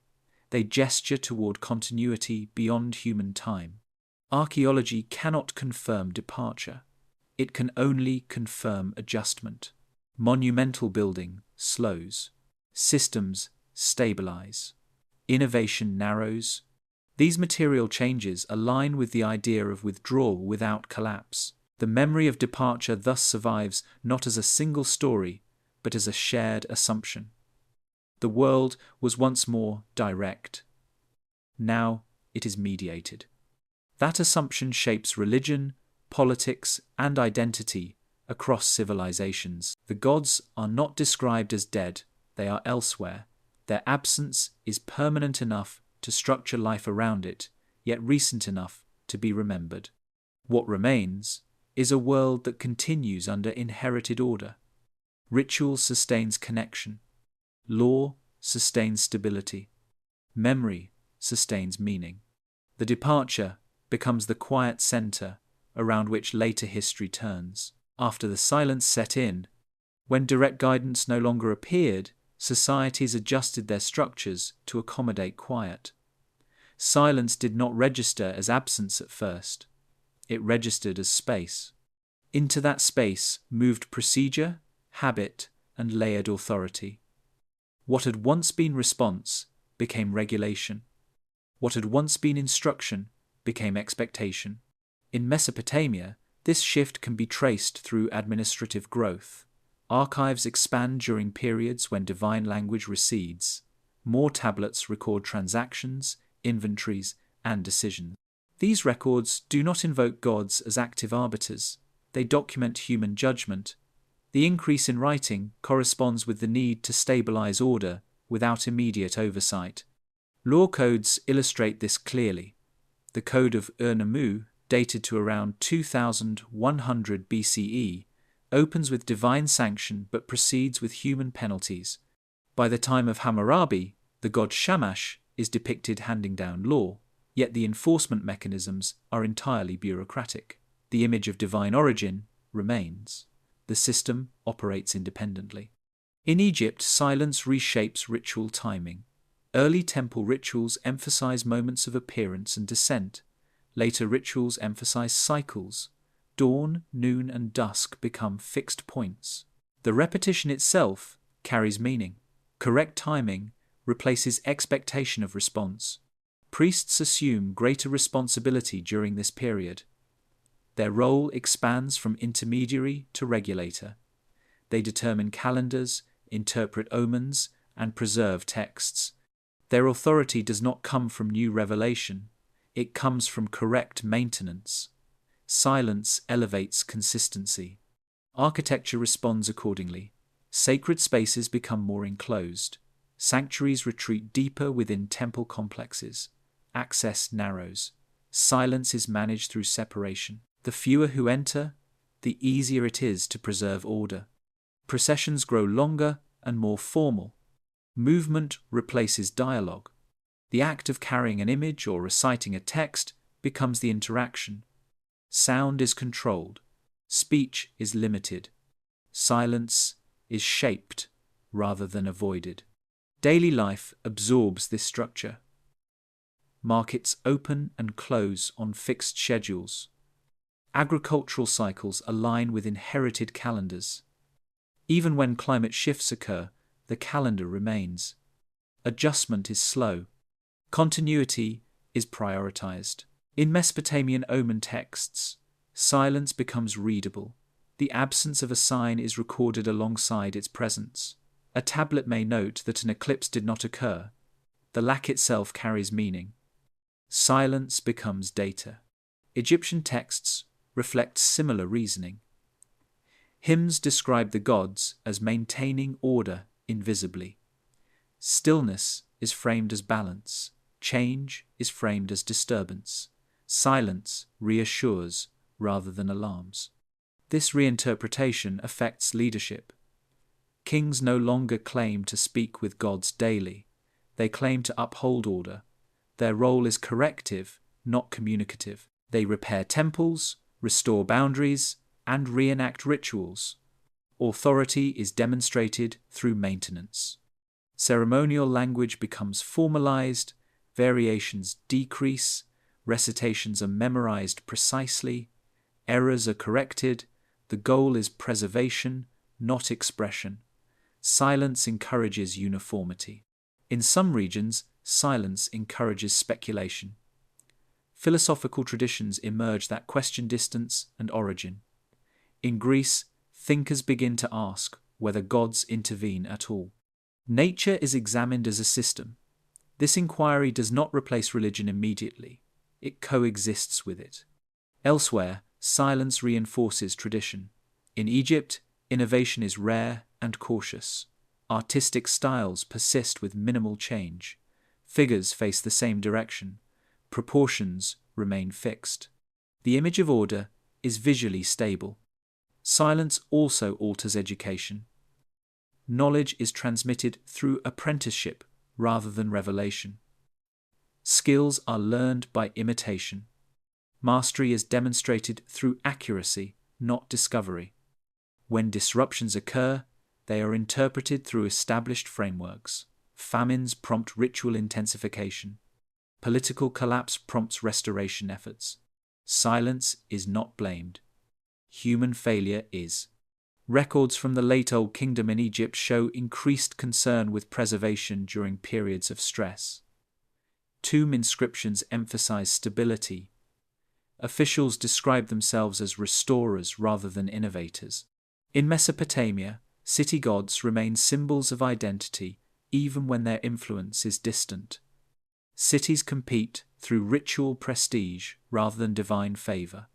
They gesture toward continuity beyond human time. Archaeology cannot confirm departure. It can only confirm adjustment. Monumental building slows. Systems stabilize. Innovation narrows. These material changes align with the idea of withdrawal without collapse. The memory of departure thus survives not as a single story, but as a shared assumption. The world was once more direct. Now it is mediated. That assumption shapes religion, politics, and identity across civilizations. The gods are not described as dead, they are elsewhere. Their absence is permanent enough to structure life around it, yet recent enough to be remembered. What remains is a world that continues under inherited order. Ritual sustains connection. Law sustains stability. Memory sustains meaning. The departure becomes the quiet center around which later history turns. After the silence set in, when direct guidance no longer appeared, societies adjusted their structures to accommodate quiet. Silence did not register as absence at first. It registered as space. Into that space moved procedure, habit, and layered authority. What had once been response became regulation. What had once been instruction became expectation. In Mesopotamia, this shift can be traced through administrative growth. Archives expand during periods when divine language recedes. More tablets record transactions, inventories, and decisions. These records do not invoke gods as active arbiters. They document human judgment. The increase in writing corresponds with the need to stabilize order without immediate oversight. Law codes illustrate this clearly. The Code of Ur-Nammu, dated to around 2100 BCE, opens with divine sanction but proceeds with human penalties. By the time of Hammurabi, the god Shamash is depicted handing down law, yet the enforcement mechanisms are entirely bureaucratic. The image of divine origin remains. The system operates independently. In Egypt, silence reshapes ritual timing. Early temple rituals emphasize moments of appearance and descent. Later rituals emphasize cycles. Dawn, noon, and dusk become fixed points. The repetition itself carries meaning. Correct timing replaces expectation of response. Priests assume greater responsibility during this period. Their role expands from intermediary to regulator. They determine calendars, interpret omens, and preserve texts. Their authority does not come from new revelation. It comes from correct maintenance. Silence elevates consistency. Architecture responds accordingly. Sacred spaces become more enclosed. Sanctuaries retreat deeper within temple complexes. Access narrows. Silence is managed through separation. The fewer who enter, the easier it is to preserve order. Processions grow longer and more formal. Movement replaces dialogue. The act of carrying an image or reciting a text becomes the interaction. Sound is controlled. Speech is limited. Silence is shaped rather than avoided. Daily life absorbs this structure. Markets open and close on fixed schedules. Agricultural cycles align with inherited calendars. Even when climate shifts occur, the calendar remains. Adjustment is slow. Continuity is prioritized. In Mesopotamian omen texts, silence becomes readable. The absence of a sign is recorded alongside its presence. A tablet may note that an eclipse did not occur. The lack itself carries meaning. Silence becomes data. Egyptian texts reflect similar reasoning. Hymns describe the gods as maintaining order invisibly. Stillness is framed as balance. Change is framed as disturbance. Silence reassures rather than alarms. This reinterpretation affects leadership. Kings no longer claim to speak with gods daily. They claim to uphold order. Their role is corrective, not communicative. They repair temples, restore boundaries, and reenact rituals. Authority is demonstrated through maintenance. Ceremonial language becomes formalized, variations decrease, recitations are memorized precisely, errors are corrected, the goal is preservation, not expression. Silence encourages uniformity. In some regions, silence encourages speculation. Philosophical traditions emerge that question distance and origin. In Greece, thinkers begin to ask whether gods intervene at all. Nature is examined as a system. This inquiry does not replace religion immediately. It coexists with it. Elsewhere, silence reinforces tradition. In Egypt, innovation is rare and cautious. Artistic styles persist with minimal change. Figures face the same direction. Proportions remain fixed. The image of order is visually stable. Silence also alters education. Knowledge is transmitted through apprenticeship rather than revelation. Skills are learned by imitation. Mastery is demonstrated through accuracy, not discovery. When disruptions occur, they are interpreted through established frameworks. Famines prompt ritual intensification. Political collapse prompts restoration efforts. Silence is not blamed. Human failure is. Records from the late Old Kingdom in Egypt show increased concern with preservation during periods of stress. Tomb inscriptions emphasize stability. Officials describe themselves as restorers rather than innovators. In Mesopotamia, city gods remain symbols of identity even when their influence is distant. Cities compete through ritual prestige rather than divine favor.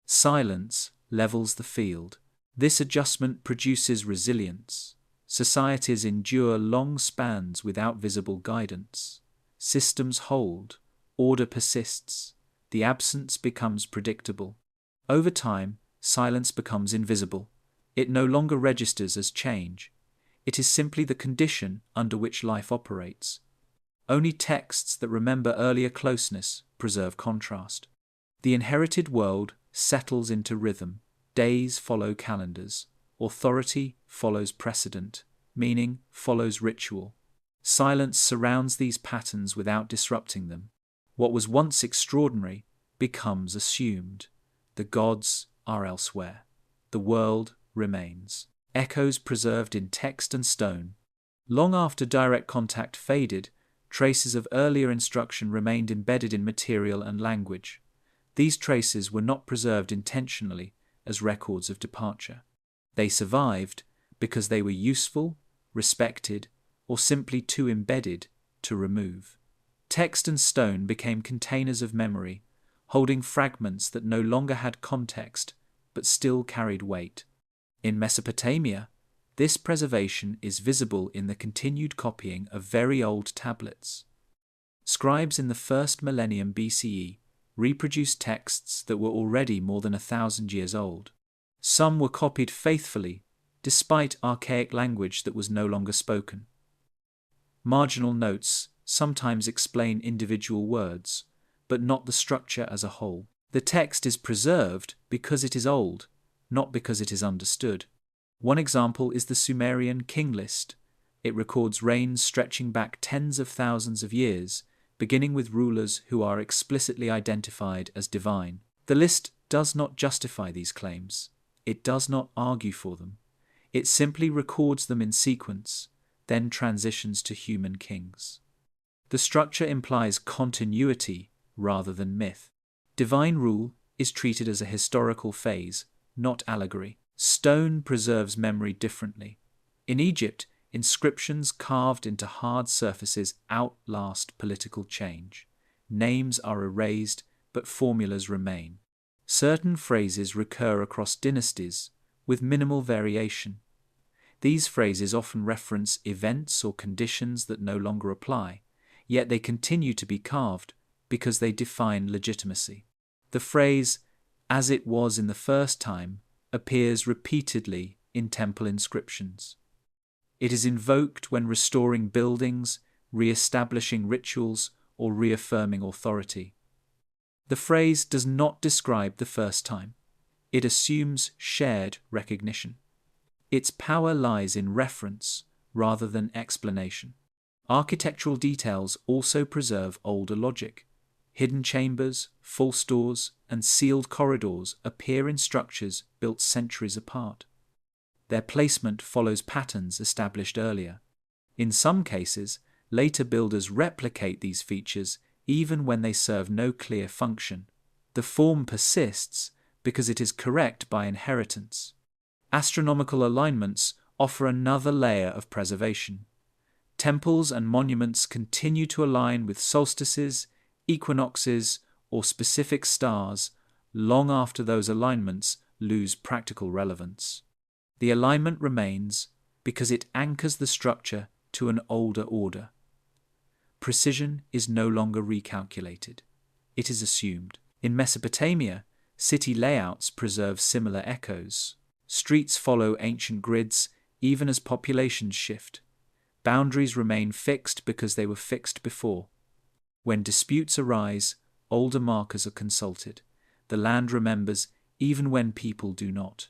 Silence levels the field. This adjustment produces resilience. Societies endure long spans without visible guidance. Systems hold. Order persists. The absence becomes predictable. Over time, silence becomes invisible. It no longer registers as change. It is simply the condition under which life operates. Only texts that remember earlier closeness preserve contrast. The inherited world settles into rhythm. Days follow calendars. Authority follows precedent. Meaning follows ritual. Silence surrounds these patterns without disrupting them. What was once extraordinary becomes assumed. The gods are elsewhere. The world remains. Echoes preserved in text and stone. Long after direct contact faded, traces of earlier instruction remained embedded in material and language. These traces were not preserved intentionally as records of departure. They survived because they were useful, respected, or simply too embedded to remove. Text and stone became containers of memory, holding fragments that no longer had context but still carried weight. In Mesopotamia, this preservation is visible in the continued copying of very old tablets. Scribes in the first millennium BCE reproduced texts that were already more than 1,000 years old. Some were copied faithfully, despite archaic language that was no longer spoken. Marginal notes sometimes explain individual words, but not the structure as a whole. The text is preserved because it is old, not because it is understood. One example is the Sumerian king list. It records reigns stretching back tens of thousands of years, beginning with rulers who are explicitly identified as divine. The list does not justify these claims. It does not argue for them. It simply records them in sequence, then transitions to human kings. The structure implies continuity rather than myth. Divine rule is treated as a historical phase, not allegory. Stone preserves memory differently. In Egypt, inscriptions carved into hard surfaces outlast political change. Names are erased, but formulas remain. Certain phrases recur across dynasties, with minimal variation. These phrases often reference events or conditions that no longer apply, yet they continue to be carved because they define legitimacy. The phrase, "as it was in the first time," appears repeatedly in temple inscriptions. It is invoked when restoring buildings, re-establishing rituals, or reaffirming authority. The phrase does not describe the first time. It assumes shared recognition. Its power lies in reference rather than explanation. Architectural details also preserve older logic. Hidden chambers, false doors, and sealed corridors appear in structures built centuries apart. Their placement follows patterns established earlier. In some cases, later builders replicate these features even when they serve no clear function. The form persists because it is correct by inheritance. Astronomical alignments offer another layer of preservation. Temples and monuments continue to align with solstices, equinoxes, or specific stars long after those alignments lose practical relevance. The alignment remains because it anchors the structure to an older order. Precision is no longer recalculated. It is assumed. In Mesopotamia, city layouts preserve similar echoes. Streets follow ancient grids even as populations shift. Boundaries remain fixed because they were fixed before. When disputes arise, older markers are consulted. The land remembers even when people do not.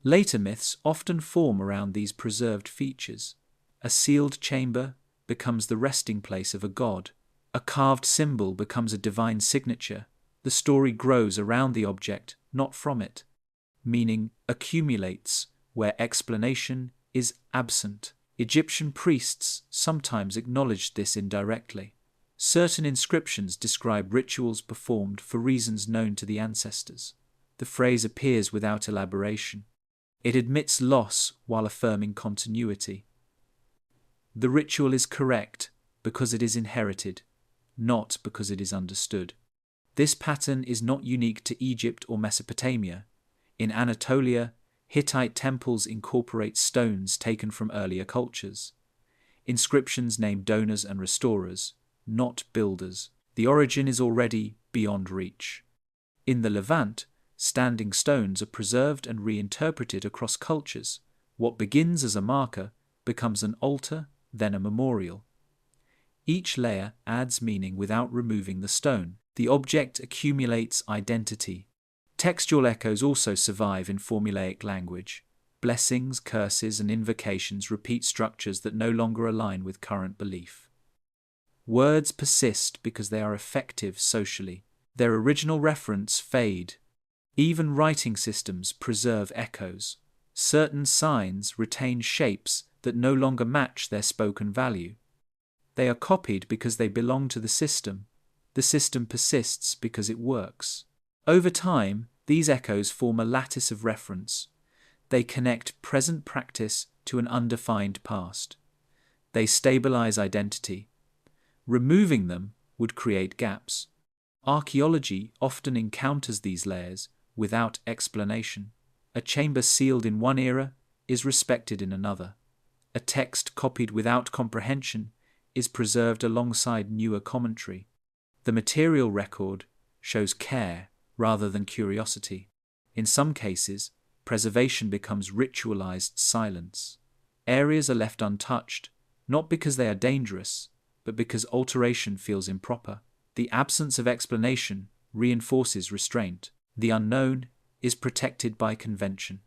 Later myths often form around these preserved features. A sealed chamber becomes the resting place of a god. A carved symbol becomes a divine signature. The story grows around the object, not from it. Meaning accumulates where explanation is absent. Egyptian priests sometimes acknowledged this indirectly. Certain inscriptions describe rituals performed for reasons known to the ancestors. The phrase appears without elaboration. It admits loss while affirming continuity. The ritual is correct because it is inherited, not because it is understood. This pattern is not unique to Egypt or Mesopotamia. In Anatolia, Hittite temples incorporate stones taken from earlier cultures. Inscriptions name donors and restorers, not builders. The origin is already beyond reach. In the Levant, standing stones are preserved and reinterpreted across cultures. What begins as a marker becomes an altar, then a memorial. Each layer adds meaning without removing the stone. The object accumulates identity. Textual echoes also survive in formulaic language. Blessings, curses, and invocations repeat structures that no longer align with current belief. Words persist because they are effective socially. Their original reference fade. Even writing systems preserve echoes. Certain signs retain shapes that no longer match their spoken value. They are copied because they belong to the system. The system persists because it works. Over time, these echoes form a lattice of reference. They connect present practice to an undefined past. They stabilize identity. Removing them would create gaps. Archaeology often encounters these layers without explanation. A chamber sealed in one era is respected in another. A text copied without comprehension is preserved alongside newer commentary. The material record shows care rather than curiosity. In some cases, preservation becomes ritualized silence. Areas are left untouched, not because they are dangerous, but because alteration feels improper. The absence of explanation reinforces restraint. The unknown is protected by convention.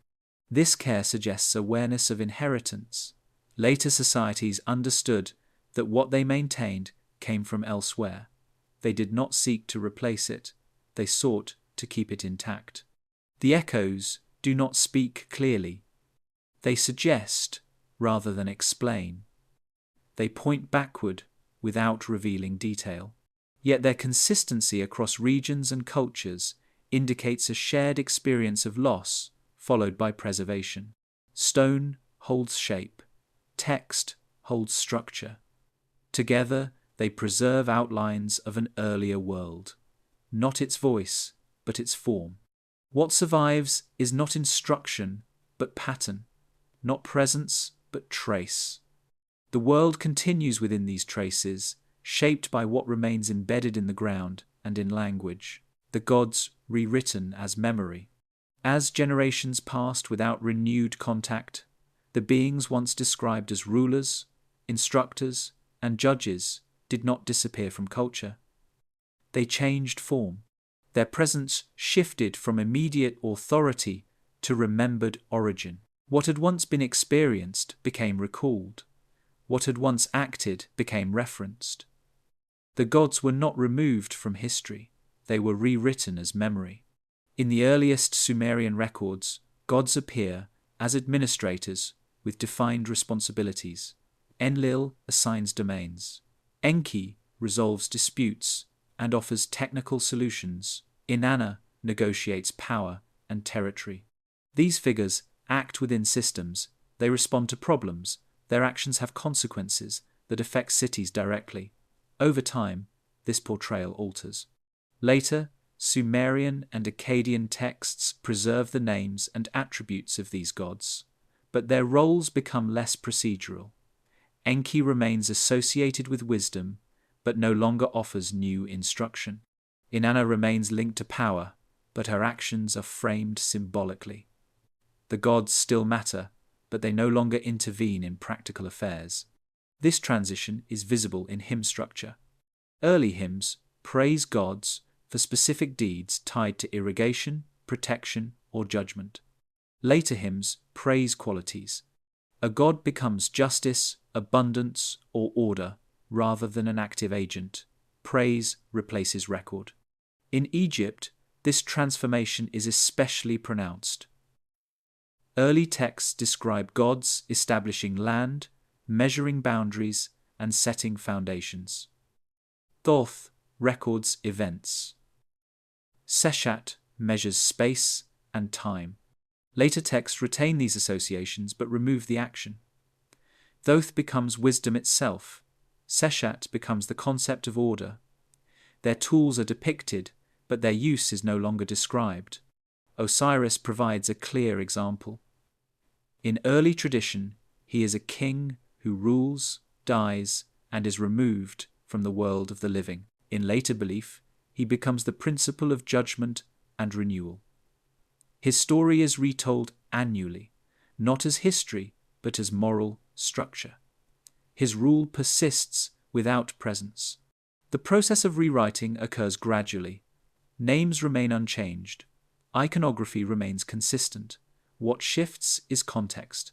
This care suggests awareness of inheritance. Later societies understood that what they maintained came from elsewhere. They did not seek to replace it. They sought to keep it intact. The echoes do not speak clearly. They suggest rather than explain. They point backward without revealing detail. Yet their consistency across regions and cultures indicates a shared experience of loss followed by preservation. Stone holds shape. Text holds structure. Together, they preserve outlines of an earlier world. Not its voice, but its form. What survives is not instruction, but pattern. Not presence, but trace. The world continues within these traces, shaped by what remains embedded in the ground and in language. The gods rewritten as memory. As generations passed without renewed contact, the beings once described as rulers, instructors, and judges did not disappear from culture. They changed form. Their presence shifted from immediate authority to remembered origin. What had once been experienced became recalled. What had once acted became referenced. The gods were not removed from history. They were rewritten as memory. In the earliest Sumerian records, gods appear as administrators with defined responsibilities. Enlil assigns domains. Enki resolves disputes and offers technical solutions. Inanna negotiates power and territory. These figures act within systems. They respond to problems. Their actions have consequences that affect cities directly. Over time, this portrayal alters. Later, Sumerian and Akkadian texts preserve the names and attributes of these gods, but their roles become less procedural. Enki remains associated with wisdom, but no longer offers new instruction. Inanna remains linked to power, but her actions are framed symbolically. The gods still matter, but they no longer intervene in practical affairs. This transition is visible in hymn structure. Early hymns praise gods for specific deeds tied to irrigation, protection, or judgment. Later hymns praise qualities. A god becomes justice, abundance, or order rather than an active agent. Praise replaces record. In Egypt, this transformation is especially pronounced. Early texts describe gods establishing land, measuring boundaries, and setting foundations. Thoth records events. Seshat measures space and time. Later texts retain these associations but remove the action. Thoth becomes wisdom itself. Seshat becomes the concept of order. Their tools are depicted, but their use is no longer described. Osiris provides a clear example. In early tradition, he is a king who rules, dies, and is removed from the world of the living. In later belief, he becomes the principle of judgment and renewal. His story is retold annually, not as history, but as moral structure. His rule persists without presence. The process of rewriting occurs gradually. Names remain unchanged. Iconography remains consistent. What shifts is context.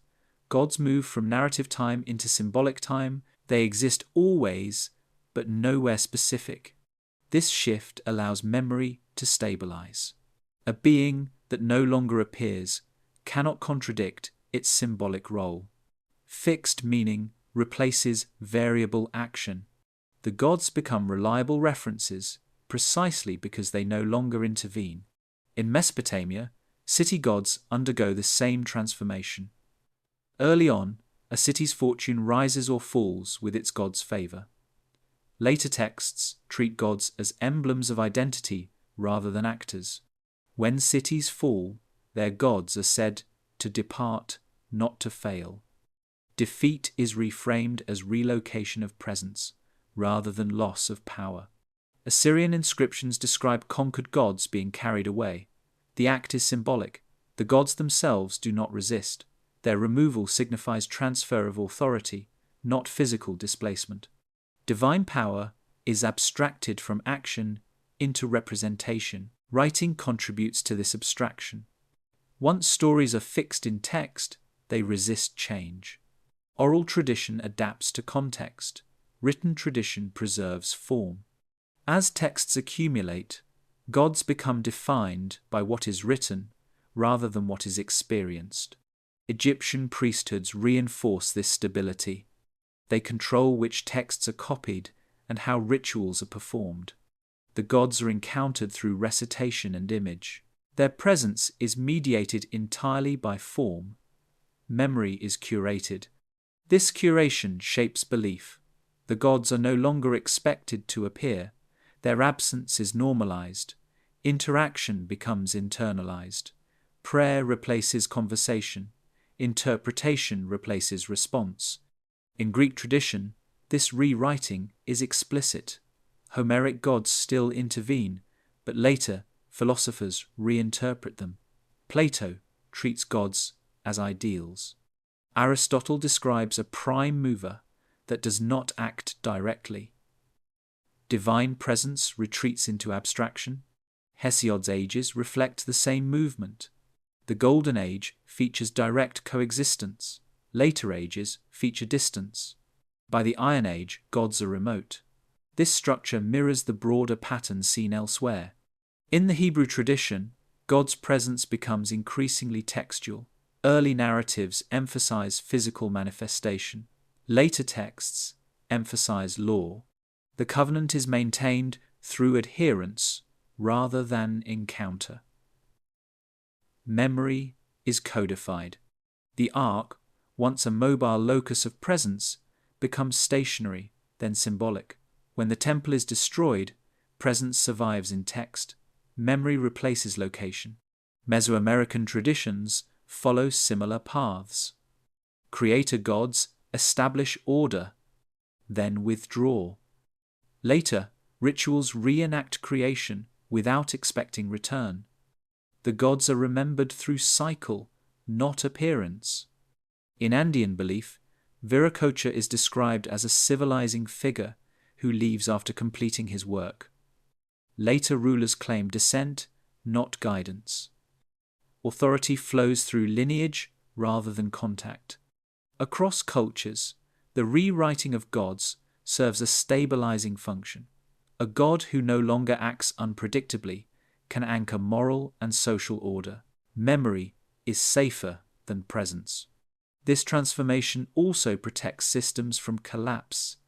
Gods move from narrative time into symbolic time. They exist always, but nowhere specific. This shift allows memory to stabilize. A being that no longer appears cannot contradict its symbolic role. Fixed meaning replaces variable action. The gods become reliable references precisely because they no longer intervene. In Mesopotamia, city gods undergo the same transformation. Early on, a city's fortune rises or falls with its god's favor. Later texts treat gods as emblems of identity rather than actors. When cities fall, their gods are said to depart, not to fail. Defeat is reframed as relocation of presence, rather than loss of power. Assyrian inscriptions describe conquered gods being carried away. The act is symbolic. The gods themselves do not resist. Their removal signifies transfer of authority, not physical displacement. Divine power is abstracted from action into representation. Writing contributes to this abstraction. Once stories are fixed in text, they resist change. Oral tradition adapts to context. Written tradition preserves form. As texts accumulate, gods become defined by what is written rather than what is experienced. Egyptian priesthoods reinforce this stability. They control which texts are copied and how rituals are performed. The gods are encountered through recitation and image. Their presence is mediated entirely by form. Memory is curated. This curation shapes belief. The gods are no longer expected to appear. Their absence is normalized. Interaction becomes internalized. Prayer replaces conversation. Interpretation replaces response. In Greek tradition, this rewriting is explicit. Homeric gods still intervene, but later philosophers reinterpret them. Plato treats gods as ideals. Aristotle describes a prime mover that does not act directly. Divine presence retreats into abstraction. Hesiod's ages reflect the same movement. The Golden Age features direct coexistence. Later ages feature distance. By the Iron Age, gods are remote. This structure mirrors the broader pattern seen elsewhere. In the Hebrew tradition, God's presence becomes increasingly textual. Early narratives emphasize physical manifestation. Later texts emphasize law. The covenant is maintained through adherence rather than encounter. Memory is codified. The ark, once a mobile locus of presence, becomes stationary, then symbolic. When the temple is destroyed, presence survives in text. Memory replaces location. Mesoamerican traditions follow similar paths. Creator gods establish order, then withdraw. Later, rituals reenact creation without expecting return. The gods are remembered through cycle, not appearance. In Andean belief, Viracocha is described as a civilizing figure who leaves after completing his work. Later rulers claim descent, not guidance. Authority flows through lineage rather than contact. Across cultures, the rewriting of gods serves a stabilizing function. A god who no longer acts unpredictably can anchor moral and social order. Memory is safer than presence. This transformation also protects systems from collapse.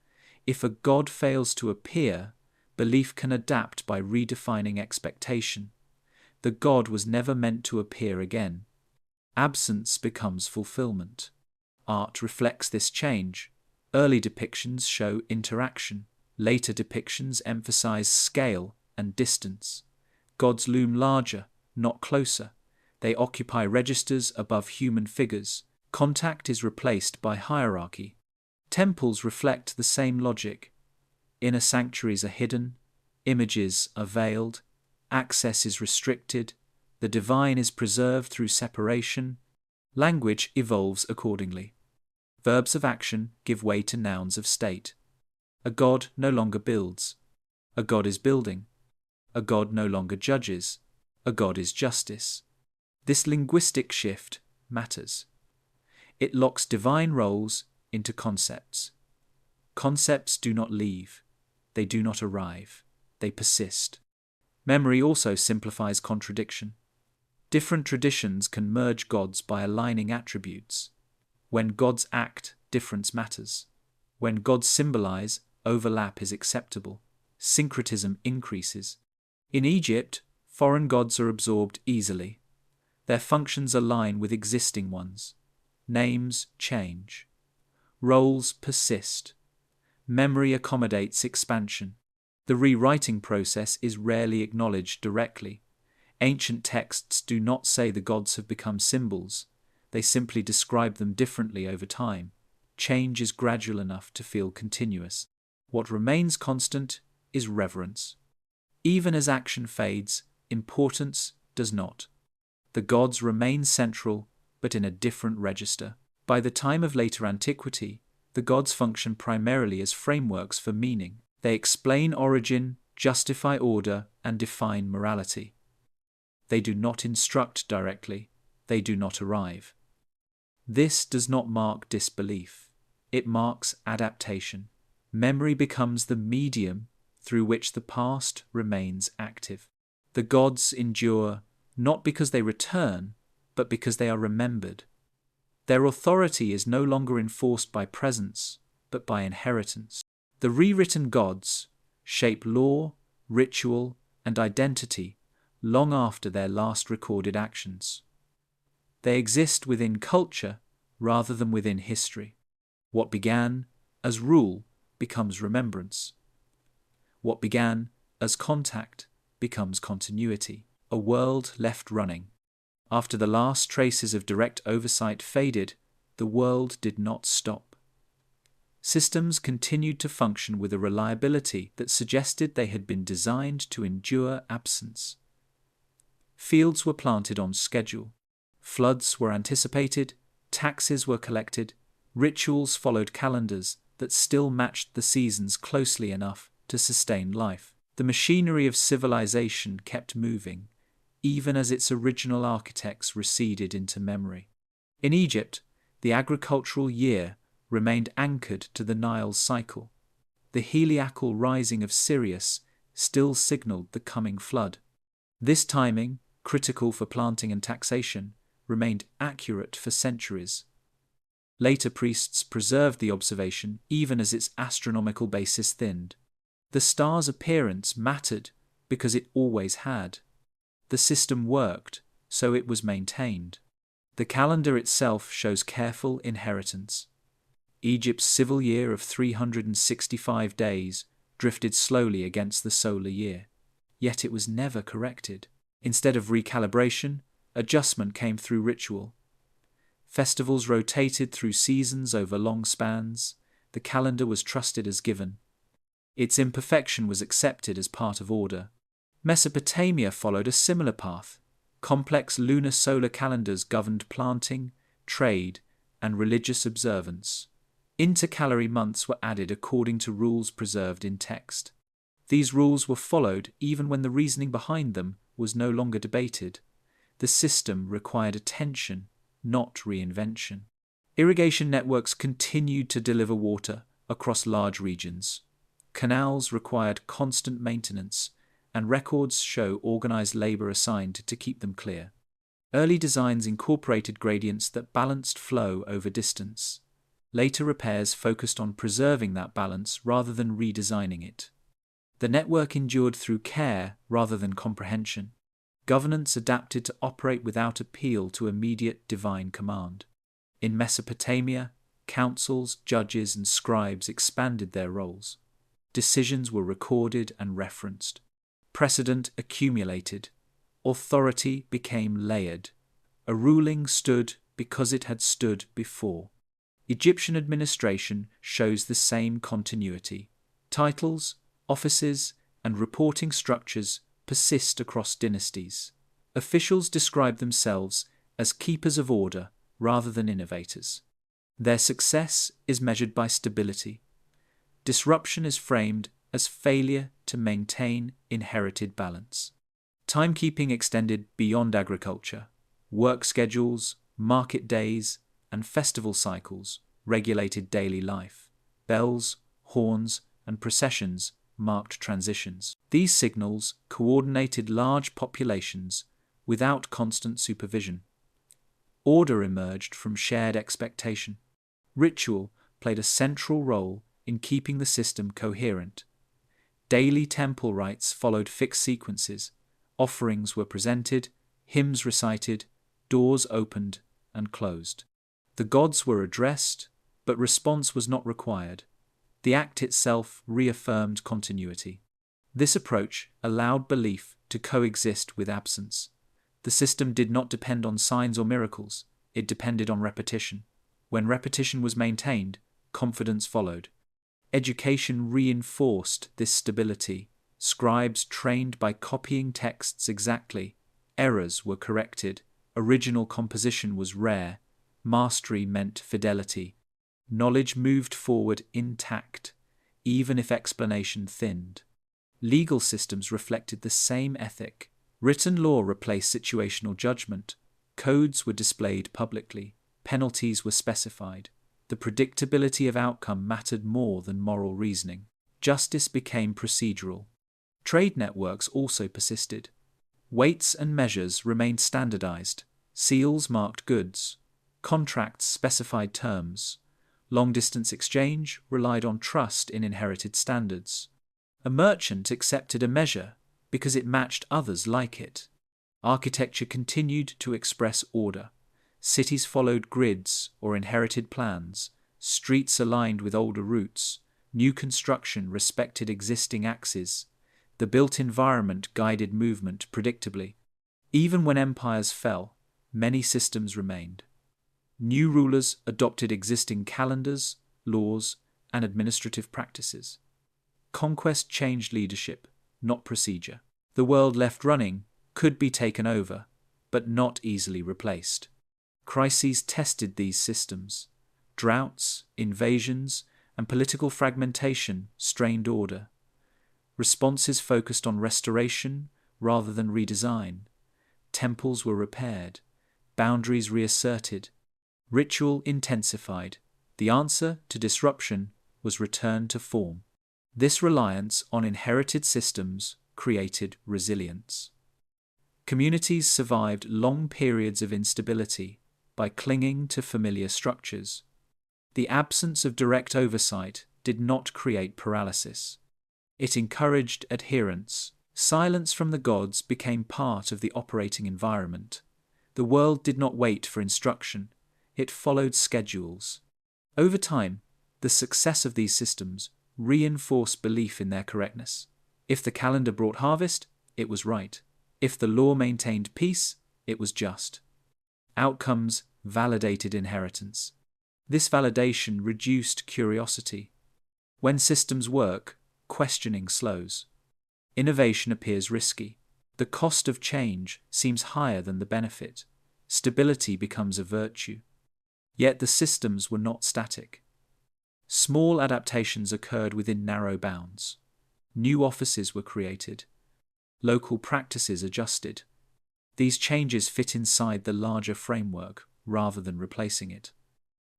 If a god fails to appear, belief can adapt by redefining expectation. The god was never meant to appear again. Absence becomes fulfillment. Art reflects this change. Early depictions show interaction. Later depictions emphasize scale and distance. Gods loom larger, not closer. They occupy registers above human figures. Contact is replaced by hierarchy. Temples reflect the same logic. Inner sanctuaries are hidden. Images are veiled. Access is restricted. The divine is preserved through separation. Language evolves accordingly. Verbs of action give way to nouns of state. A god no longer builds. A god is building. A god no longer judges. A god is justice. This linguistic shift matters. It locks divine roles into concepts. Concepts do not leave. They do not arrive. They persist. Memory also simplifies contradiction. Different traditions can merge gods by aligning attributes. When gods act, difference matters. When gods symbolize, overlap is acceptable. Syncretism increases. In Egypt, foreign gods are absorbed easily. Their functions align with existing ones. Names change. Roles persist. Memory accommodates expansion. The rewriting process is rarely acknowledged directly. Ancient texts do not say the gods have become symbols. They simply describe them differently over time. Change is gradual enough to feel continuous. What remains constant is reverence. Even as action fades, importance does not. The gods remain central, but in a different register. By the time of later antiquity, the gods function primarily as frameworks for meaning. They explain origin, justify order, and define morality. They do not instruct directly. They do not arrive. This does not mark disbelief. It marks adaptation. Memory becomes the medium through which the past remains active. The gods endure not because they return, but because they are remembered. Their authority is no longer enforced by presence, but by inheritance. The rewritten gods shape law, ritual, and identity long after their last recorded actions. They exist within culture rather than within history. What began as rule becomes remembrance. What began as contact becomes continuity, a world left running. After the last traces of direct oversight faded, the world did not stop. Systems continued to function with a reliability that suggested they had been designed to endure absence. Fields were planted on schedule. Floods were anticipated, taxes were collected, rituals followed calendars that still matched the seasons closely enough to sustain life. The machinery of civilization kept moving, even as its original architects receded into memory. In Egypt, the agricultural year remained anchored to the Nile's cycle. The heliacal rising of Sirius still signaled the coming flood. This timing, critical for planting and taxation, remained accurate for centuries. Later priests preserved the observation even as its astronomical basis thinned. The star's appearance mattered because it always had. The system worked, so it was maintained. The calendar itself shows careful inheritance. Egypt's civil year of 365 days drifted slowly against the solar year, yet it was never corrected. Instead of recalibration, adjustment came through ritual. Festivals rotated through seasons over long spans. The calendar was trusted as given. Its imperfection was accepted as part of order. Mesopotamia followed a similar path. Complex lunar-solar calendars governed planting, trade, and religious observance. Intercalary months were added according to rules preserved in text. These rules were followed even when the reasoning behind them was no longer debated. The system required attention, not reinvention. Irrigation networks continued to deliver water across large regions. Canals required constant maintenance, and records show organized labor assigned to keep them clear. Early designs incorporated gradients that balanced flow over distance. Later repairs focused on preserving that balance rather than redesigning it. The network endured through care rather than comprehension. Governance adapted to operate without appeal to immediate divine command. In Mesopotamia, councils, judges, and scribes expanded their roles. Decisions were recorded and referenced. Precedent accumulated. Authority became layered. A ruling stood because it had stood before. Egyptian administration shows the same continuity. Titles, offices, and reporting structures persist across dynasties. Officials describe themselves as keepers of order rather than innovators. Their success is measured by stability. Disruption is framed as failure to maintain inherited balance. Timekeeping extended beyond agriculture. Work schedules, market days, and festival cycles regulated daily life. Bells, horns, and processions marked transitions. These signals coordinated large populations without constant supervision. Order emerged from shared expectation. Ritual played a central role in keeping the system coherent. Daily temple rites followed fixed sequences. Offerings were presented, hymns recited, doors opened and closed. The gods were addressed, but response was not required. The act itself reaffirmed continuity. This approach allowed belief to coexist with absence. The system did not depend on signs or miracles, it depended on repetition. When repetition was maintained, confidence followed. Education reinforced this stability. Scribes trained by copying texts exactly. Errors were corrected. Original composition was rare. Mastery meant fidelity. Knowledge moved forward intact, even if explanation thinned. Legal systems reflected the same ethic. Written law replaced situational judgment. Codes were displayed publicly. Penalties were specified. The predictability of outcome mattered more than moral reasoning. Justice became procedural. Trade networks also persisted. Weights and measures remained standardized. Seals marked goods. Contracts specified terms. Long-distance exchange relied on trust in inherited standards. A merchant accepted a measure because it matched others like it. Architecture continued to express order. Cities followed grids or inherited plans. Streets aligned with older routes. New construction respected existing axes. The built environment guided movement predictably. Even when empires fell, many systems remained. New rulers adopted existing calendars, laws, and administrative practices. Conquest changed leadership, not procedure. The world left running could be taken over, but not easily replaced. Crises tested these systems. Droughts, invasions, and political fragmentation strained order. Responses focused on restoration rather than redesign. Temples were repaired, boundaries reasserted, ritual intensified. The answer to disruption was return to form. This reliance on inherited systems created resilience. Communities survived long periods of instability by clinging to familiar structures. The absence of direct oversight did not create paralysis. It encouraged adherence. Silence from the gods became part of the operating environment. The world did not wait for instruction. It followed schedules. Over time, the success of these systems reinforced belief in their correctness. If the calendar brought harvest, it was right. If the law maintained peace, it was just. Outcomes validated inheritance. This validation reduced curiosity. When systems work, questioning slows. Innovation appears risky. The cost of change seems higher than the benefit. Stability becomes a virtue. Yet the systems were not static. Small adaptations occurred within narrow bounds. New offices were created. Local practices adjusted. These changes fit inside the larger framework rather than replacing it.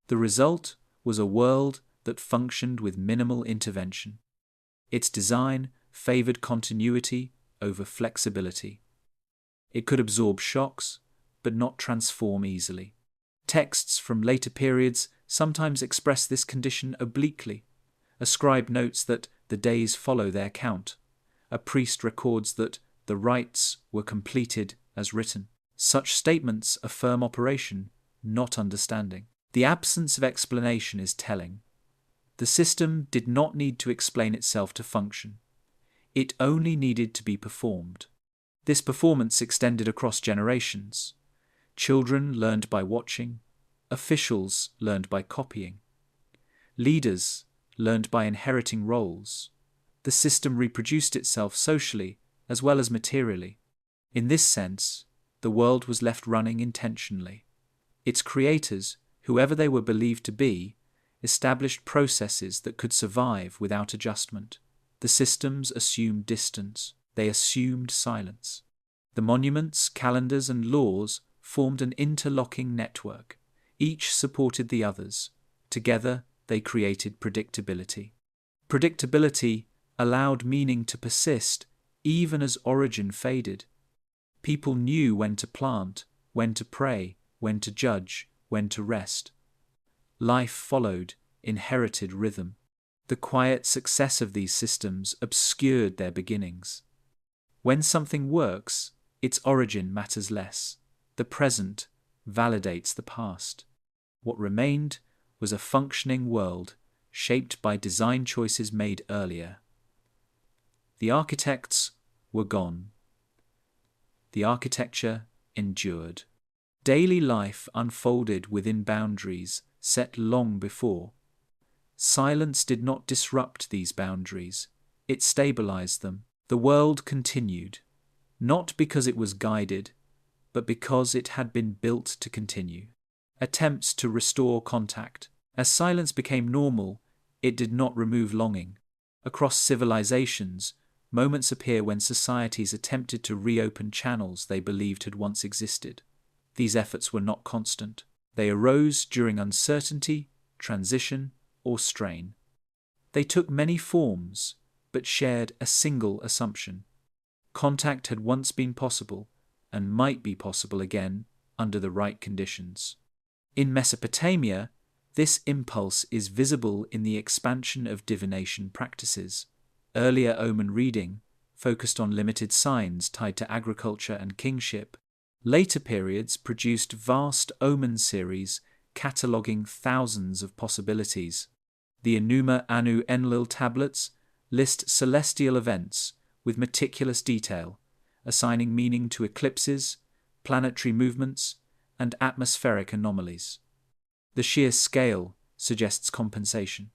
The result was a world that functioned with minimal intervention. Its design favored continuity over flexibility. It could absorb shocks, but not transform easily. Texts from later periods sometimes express this condition obliquely. A scribe notes that the days follow their count. A priest records that the rites were completed as written. Such statements affirm operation, not understanding. The absence of explanation is telling. The system did not need to explain itself to function. It only needed to be performed. This performance extended across generations. Children learned by watching. Officials learned by copying. Leaders learned by inheriting roles. The system reproduced itself socially as well as materially. In this sense, the world was left running intentionally. Its creators, whoever they were believed to be, established processes that could survive without adjustment. The systems assumed distance. They assumed silence. The monuments, calendars, and laws formed an interlocking network. Each supported the others. Together, they created predictability. Predictability allowed meaning to persist even as origin faded. People knew when to plant, when to pray, when to judge, when to rest. Life followed inherited rhythm. The quiet success of these systems obscured their beginnings. When something works, its origin matters less. The present validates the past. What remained was a functioning world shaped by design choices made earlier. The architects were gone. The architecture endured. Daily life unfolded within boundaries set long before. Silence did not disrupt these boundaries. It stabilized them. The world continued, not because it was guided, but because it had been built to continue. Attempts to restore contact. As silence became normal, it did not remove longing. Across civilizations, moments appear when societies attempted to reopen channels they believed had once existed. These efforts were not constant. They arose during uncertainty, transition, or strain. They took many forms, but shared a single assumption. Contact had once been possible, and might be possible again under the right conditions. In Mesopotamia, this impulse is visible in the expansion of divination practices. Earlier omen reading focused on limited signs tied to agriculture and kingship. Later periods produced vast omen series cataloguing thousands of possibilities. The Enuma Anu Enlil tablets list celestial events with meticulous detail, assigning meaning to eclipses, planetary movements, and atmospheric anomalies. The sheer scale suggests compensation.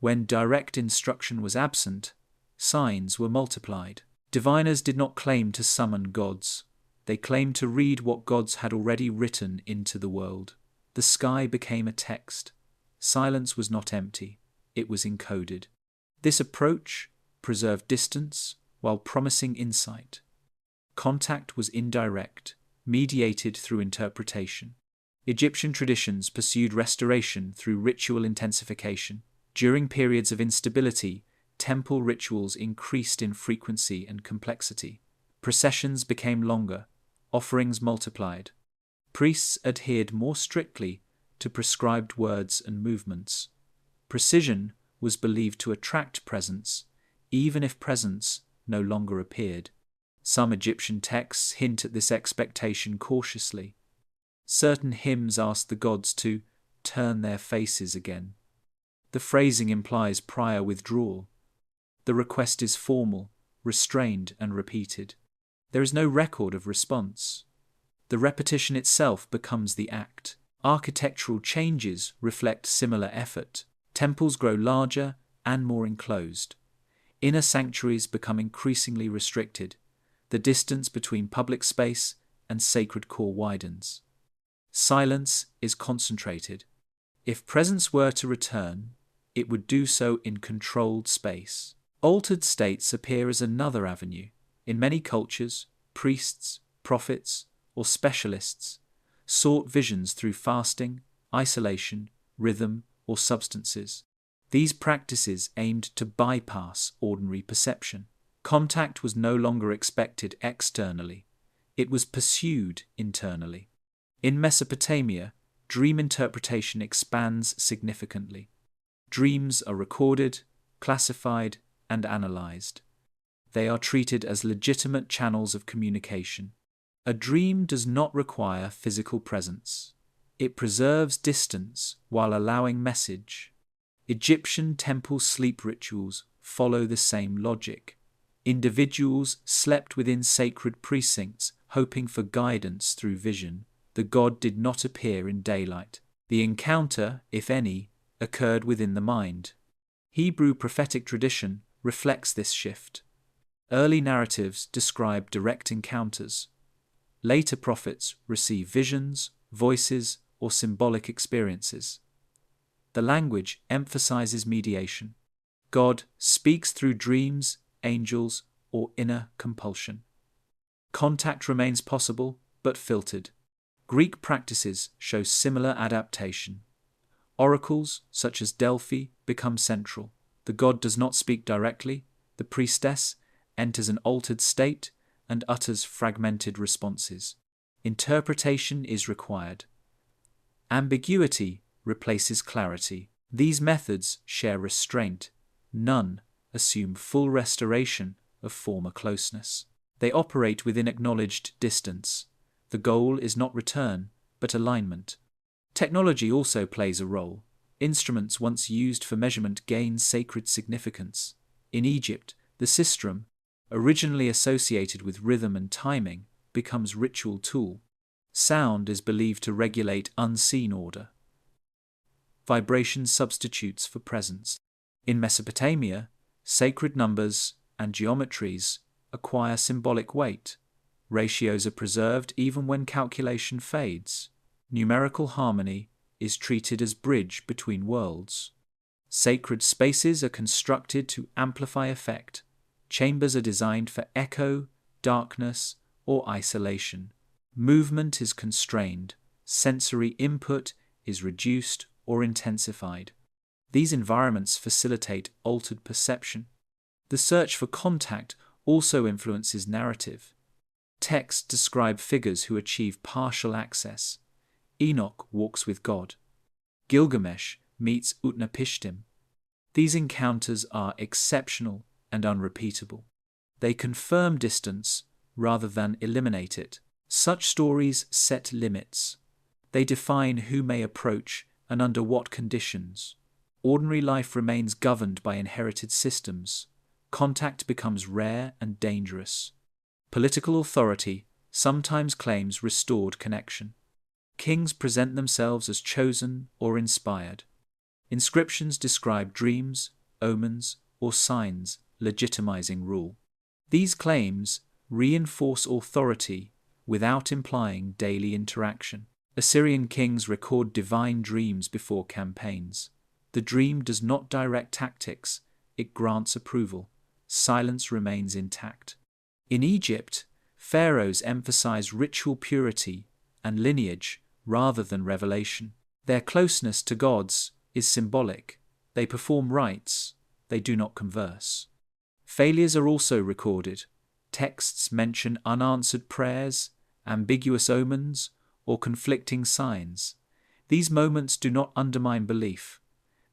When direct instruction was absent, signs were multiplied. Diviners did not claim to summon gods. They claimed to read what gods had already written into the world. The sky became a text. Silence was not empty. It was encoded. This approach preserved distance while promising insight. Contact was indirect, mediated through interpretation. Egyptian traditions pursued restoration through ritual intensification. During periods of instability, temple rituals increased in frequency and complexity. Processions became longer, offerings multiplied. Priests adhered more strictly to prescribed words and movements. Precision was believed to attract presence, even if presence no longer appeared. Some Egyptian texts hint at this expectation cautiously. Certain hymns ask the gods to turn their faces again. The phrasing implies prior withdrawal. The request is formal, restrained, and repeated. There is no record of response. The repetition itself becomes the act. Architectural changes reflect similar effort. Temples grow larger and more enclosed. Inner sanctuaries become increasingly restricted. The distance between public space and sacred core widens. Silence is concentrated. If presence were to return, it would do so in controlled space. Altered states appear as another avenue. In many cultures, priests, prophets, or specialists sought visions through fasting, isolation, rhythm, or substances. These practices aimed to bypass ordinary perception. Contact was no longer expected externally. It was pursued internally. In Mesopotamia, dream interpretation expands significantly. Dreams are recorded, classified, and analyzed. They are treated as legitimate channels of communication. A dream does not require physical presence. It preserves distance while allowing message. Egyptian temple sleep rituals follow the same logic. Individuals slept within sacred precincts, hoping for guidance through vision. The god did not appear in daylight. The encounter, if any, occurred within the mind. Hebrew prophetic tradition reflects this shift. Early narratives describe direct encounters. Later prophets receive visions, voices, or symbolic experiences. The language emphasizes mediation. God speaks through dreams, angels, or inner compulsion. Contact remains possible, but filtered. Greek practices show similar adaptation. Oracles, such as Delphi, become central. The god does not speak directly. The priestess enters an altered state, and utters fragmented responses. Interpretation is required. Ambiguity replaces clarity. These methods share restraint. None assume full restoration of former closeness. They operate within acknowledged distance. The goal is not return, but alignment. Technology also plays a role. Instruments once used for measurement gain sacred significance. In Egypt, the sistrum, originally associated with rhythm and timing, becomes ritual tool. Sound is believed to regulate unseen order. Vibration substitutes for presence. In Mesopotamia, sacred numbers and geometries acquire symbolic weight. Ratios are preserved even when calculation fades. Numerical harmony is treated as bridge between worlds. Sacred spaces are constructed to amplify effect. Chambers are designed for echo, darkness, or isolation. Movement is constrained. Sensory input is reduced or intensified. These environments facilitate altered perception. The search for contact also influences narrative. Texts describe figures who achieve partial access. Enoch walks with God. Gilgamesh meets Utnapishtim. These encounters are exceptional and unrepeatable. They confirm distance rather than eliminate it. Such stories set limits. They define who may approach and under what conditions. Ordinary life remains governed by inherited systems. Contact becomes rare and dangerous. Political authority sometimes claims restored connection. Kings present themselves as chosen or inspired. Inscriptions describe dreams, omens, or signs legitimizing rule. These claims reinforce authority without implying daily interaction. Assyrian kings record divine dreams before campaigns. The dream does not direct tactics, it grants approval. Silence remains intact. In Egypt, pharaohs emphasize ritual purity and lineage rather than revelation. Their closeness to gods is symbolic. They perform rites, they do not converse. Failures are also recorded. Texts mention unanswered prayers, ambiguous omens, or conflicting signs. These moments do not undermine belief.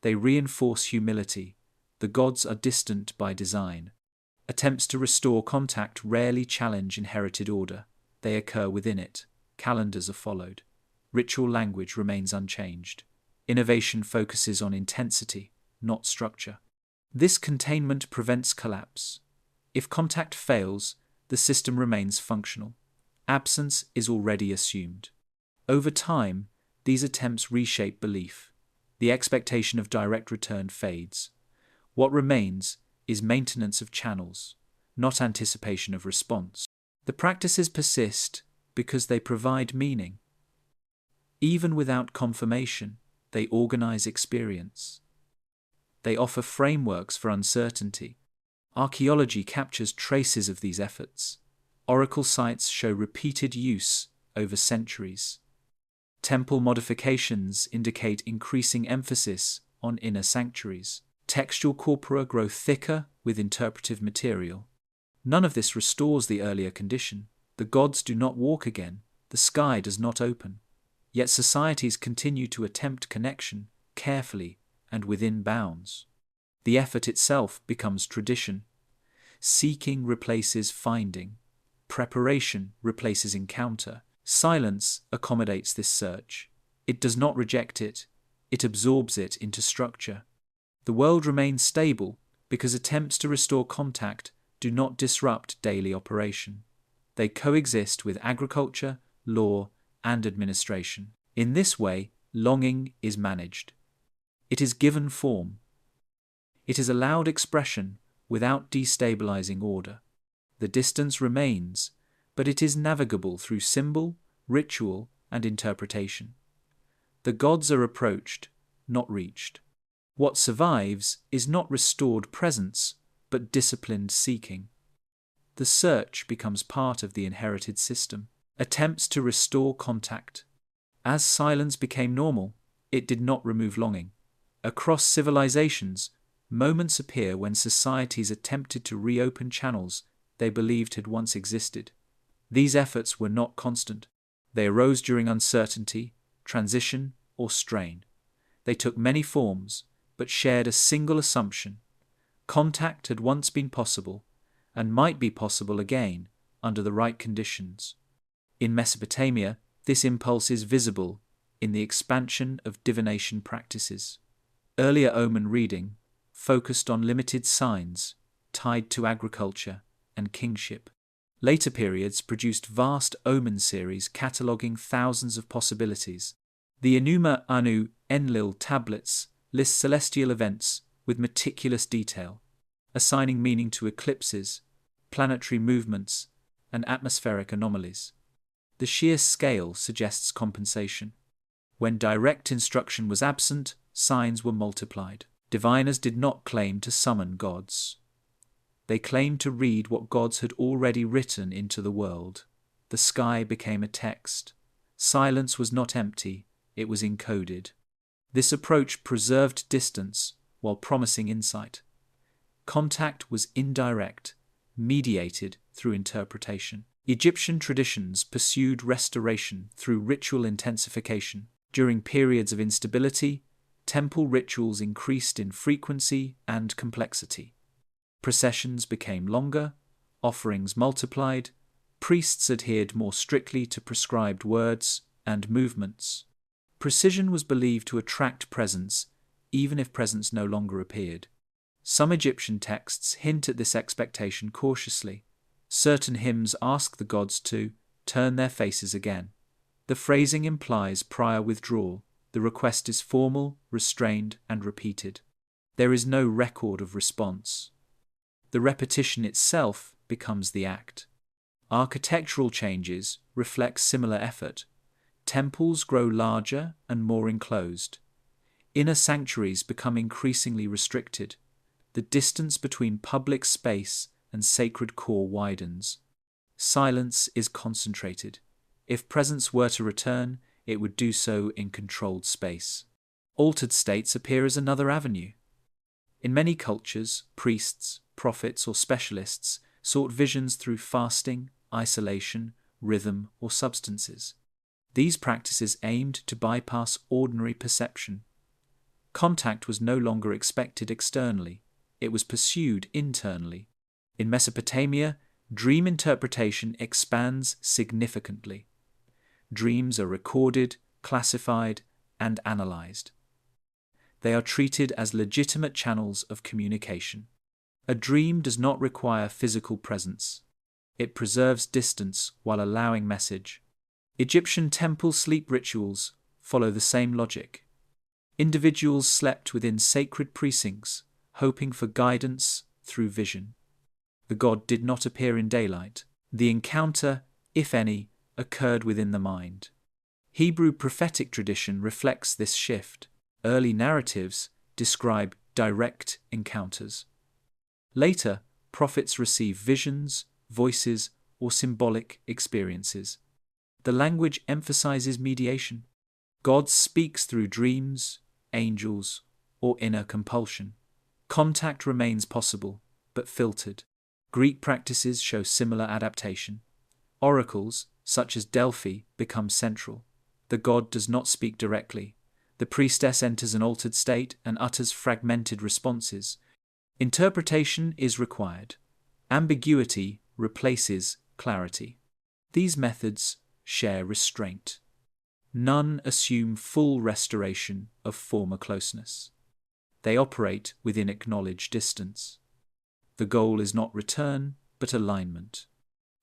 They reinforce humility. The gods are distant by design. Attempts to restore contact rarely challenge inherited order. They occur within it. Calendars are followed. Ritual language remains unchanged. Innovation focuses on intensity, not structure. This containment prevents collapse. If contact fails, the system remains functional. Absence is already assumed. Over time, these attempts reshape belief. The expectation of direct return fades. What remains is maintenance of channels, not anticipation of response. The practices persist because they provide meaning. Even without confirmation, they organize experience. They offer frameworks for uncertainty. Archaeology captures traces of these efforts. Oracle sites show repeated use over centuries. Temple modifications indicate increasing emphasis on inner sanctuaries. Textual corpora grow thicker with interpretive material. None of this restores the earlier condition. The gods do not walk again. The sky does not open. Yet societies continue to attempt connection carefully and within bounds. The effort itself becomes tradition. Seeking replaces finding. Preparation replaces encounter. Silence accommodates this search. It does not reject it. It absorbs it into structure. The world remains stable because attempts to restore contact do not disrupt daily operation. They coexist with agriculture, law, and administration. In this way, longing is managed. It is given form. It is allowed expression without destabilizing order. The distance remains, but it is navigable through symbol, ritual, and interpretation. The gods are approached, not reached. What survives is not restored presence, but disciplined seeking. The search becomes part of the inherited system. Attempts to restore contact. As silence became normal, it did not remove longing. Across civilizations, moments appear when societies attempted to reopen channels they believed had once existed. These efforts were not constant. They arose during uncertainty, transition, or strain. They took many forms, but shared a single assumption. Contact had once been possible, and might be possible again under the right conditions. In Mesopotamia, this impulse is visible in the expansion of divination practices. Earlier omen reading focused on limited signs tied to agriculture and kingship. Later periods produced vast omen series cataloguing thousands of possibilities. The Enuma Anu Enlil tablets list celestial events with meticulous detail, assigning meaning to eclipses, planetary movements, and atmospheric anomalies. The sheer scale suggests compensation. When direct instruction was absent, signs were multiplied. Diviners did not claim to summon gods. They claimed to read what gods had already written into the world. The sky became a text. Silence was not empty, it was encoded. This approach preserved distance while promising insight. Contact was indirect, mediated through interpretation. Egyptian traditions pursued restoration through ritual intensification. During periods of instability, temple rituals increased in frequency and complexity. Processions became longer, offerings multiplied, priests adhered more strictly to prescribed words and movements. Precision was believed to attract presence, even if presence no longer appeared. Some Egyptian texts hint at this expectation cautiously. Certain hymns ask the gods to turn their faces again. The phrasing implies prior withdrawal. The request is formal, restrained, and repeated. There is no record of response. The repetition itself becomes the act. Architectural changes reflect similar effort. Temples grow larger and more enclosed. Inner sanctuaries become increasingly restricted. The distance between public space and sacred core widens. Silence is concentrated. If presence were to return, it would do so in controlled space. Altered states appear as another avenue. In many cultures, priests, prophets, or specialists sought visions through fasting, isolation, rhythm, or substances. These practices aimed to bypass ordinary perception. Contact was no longer expected externally, it was pursued internally. In Mesopotamia, dream interpretation expands significantly. Dreams are recorded, classified, and analyzed. They are treated as legitimate channels of communication. A dream does not require physical presence. It preserves distance while allowing message. Egyptian temple sleep rituals follow the same logic. Individuals slept within sacred precincts, hoping for guidance through vision. The god did not appear in daylight. The encounter, if any, occurred within the mind. Hebrew prophetic tradition reflects this shift. Early narratives describe direct encounters. Later, prophets receive visions, voices, or symbolic experiences. The language emphasizes mediation. God speaks through dreams, angels, or inner compulsion. Contact remains possible, but filtered. Greek practices show similar adaptation. Oracles, such as Delphi, become central. The god does not speak directly. The priestess enters an altered state and utters fragmented responses. Interpretation is required. Ambiguity replaces clarity. These methods share restraint. None assume full restoration of former closeness. They operate within acknowledged distance. The goal is not return, but alignment.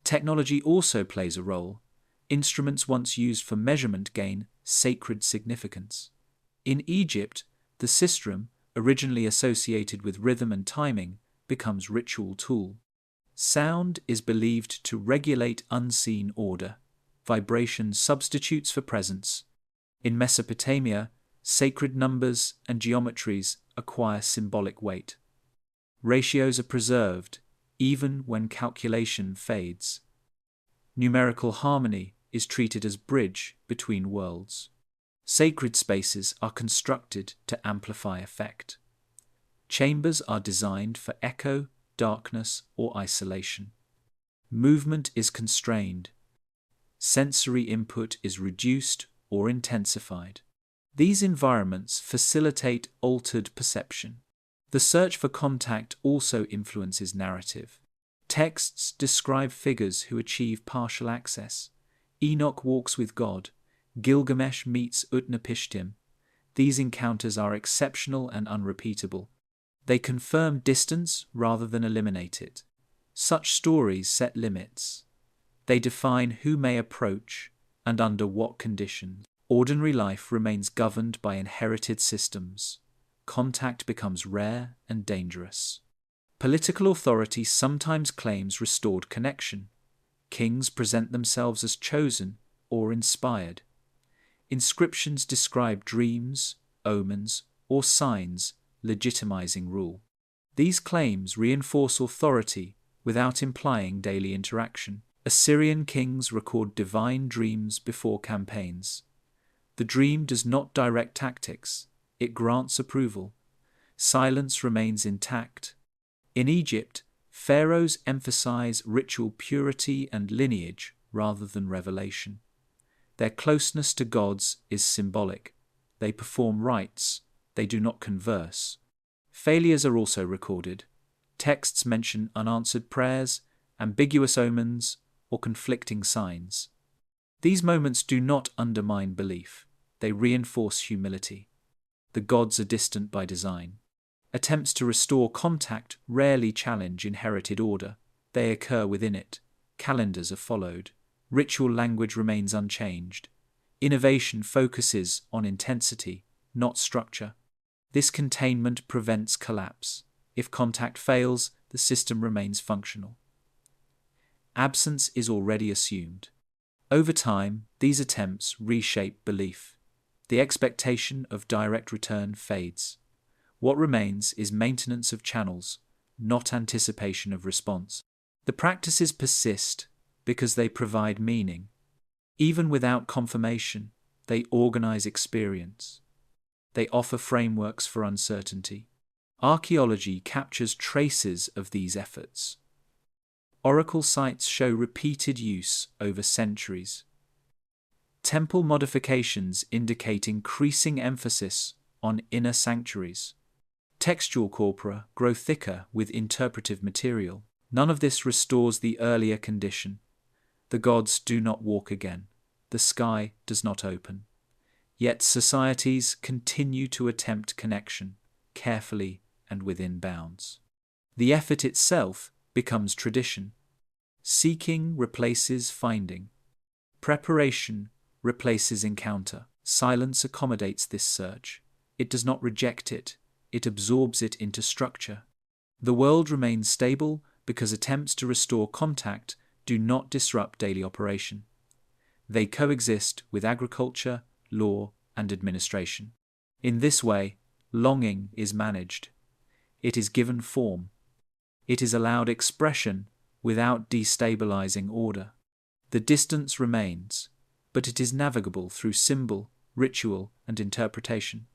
Technology also plays a role. Instruments once used for measurement gain sacred significance. In Egypt, the sistrum, originally associated with rhythm and timing, becomes ritual tool. Sound is believed to regulate unseen order. Vibration substitutes for presence. In Mesopotamia, sacred numbers and geometries acquire symbolic weight. Ratios are preserved, even when calculation fades. Numerical harmony is treated as bridge between worlds. Sacred spaces are constructed to amplify effect. Chambers are designed for echo, darkness, or isolation. Movement is constrained. Sensory input is reduced or intensified. These environments facilitate altered perception. The search for contact also influences narrative. Texts describe figures who achieve partial access. Enoch walks with God. Gilgamesh meets Utnapishtim. These encounters are exceptional and unrepeatable. They confirm distance rather than eliminate it. Such stories set limits. They define who may approach and under what conditions. Ordinary life remains governed by inherited systems. Contact becomes rare and dangerous. Political authority sometimes claims restored connection. Kings present themselves as chosen or inspired. Inscriptions describe dreams, omens, or signs legitimizing rule. These claims reinforce authority without implying daily interaction. Assyrian kings record divine dreams before campaigns. The dream does not direct tactics, it grants approval. Silence remains intact. In Egypt, pharaohs emphasize ritual purity and lineage rather than revelation. Their closeness to gods is symbolic. They perform rites, they do not converse. Failures are also recorded. Texts mention unanswered prayers, ambiguous omens, or conflicting signs. These moments do not undermine belief, they reinforce humility. The gods are distant by design. Attempts to restore contact rarely challenge inherited order. They occur within it. Calendars are followed. Ritual language remains unchanged. Innovation focuses on intensity, not structure. This containment prevents collapse. If contact fails, the system remains functional. Absence is already assumed. Over time, these attempts reshape belief. The expectation of direct return fades. What remains is maintenance of channels, not anticipation of response. The practices persist because they provide meaning. Even without confirmation, they organize experience. They offer frameworks for uncertainty. Archaeology captures traces of these efforts. Oracle sites show repeated use over centuries. Temple modifications indicate increasing emphasis on inner sanctuaries. Textual corpora grow thicker with interpretive material. None of this restores the earlier condition. The gods do not walk again. The sky does not open. Yet societies continue to attempt connection, carefully and within bounds. The effort itself becomes tradition. Seeking replaces finding. Preparation replaces encounter. Silence accommodates this search. It does not reject it. It absorbs it into structure. The world remains stable because attempts to restore contact do not disrupt daily operation. They coexist with agriculture, law, and administration. In this way, longing is managed. It is given form. It is allowed expression without destabilizing order. The distance remains, but it is navigable through symbol, ritual, and interpretation.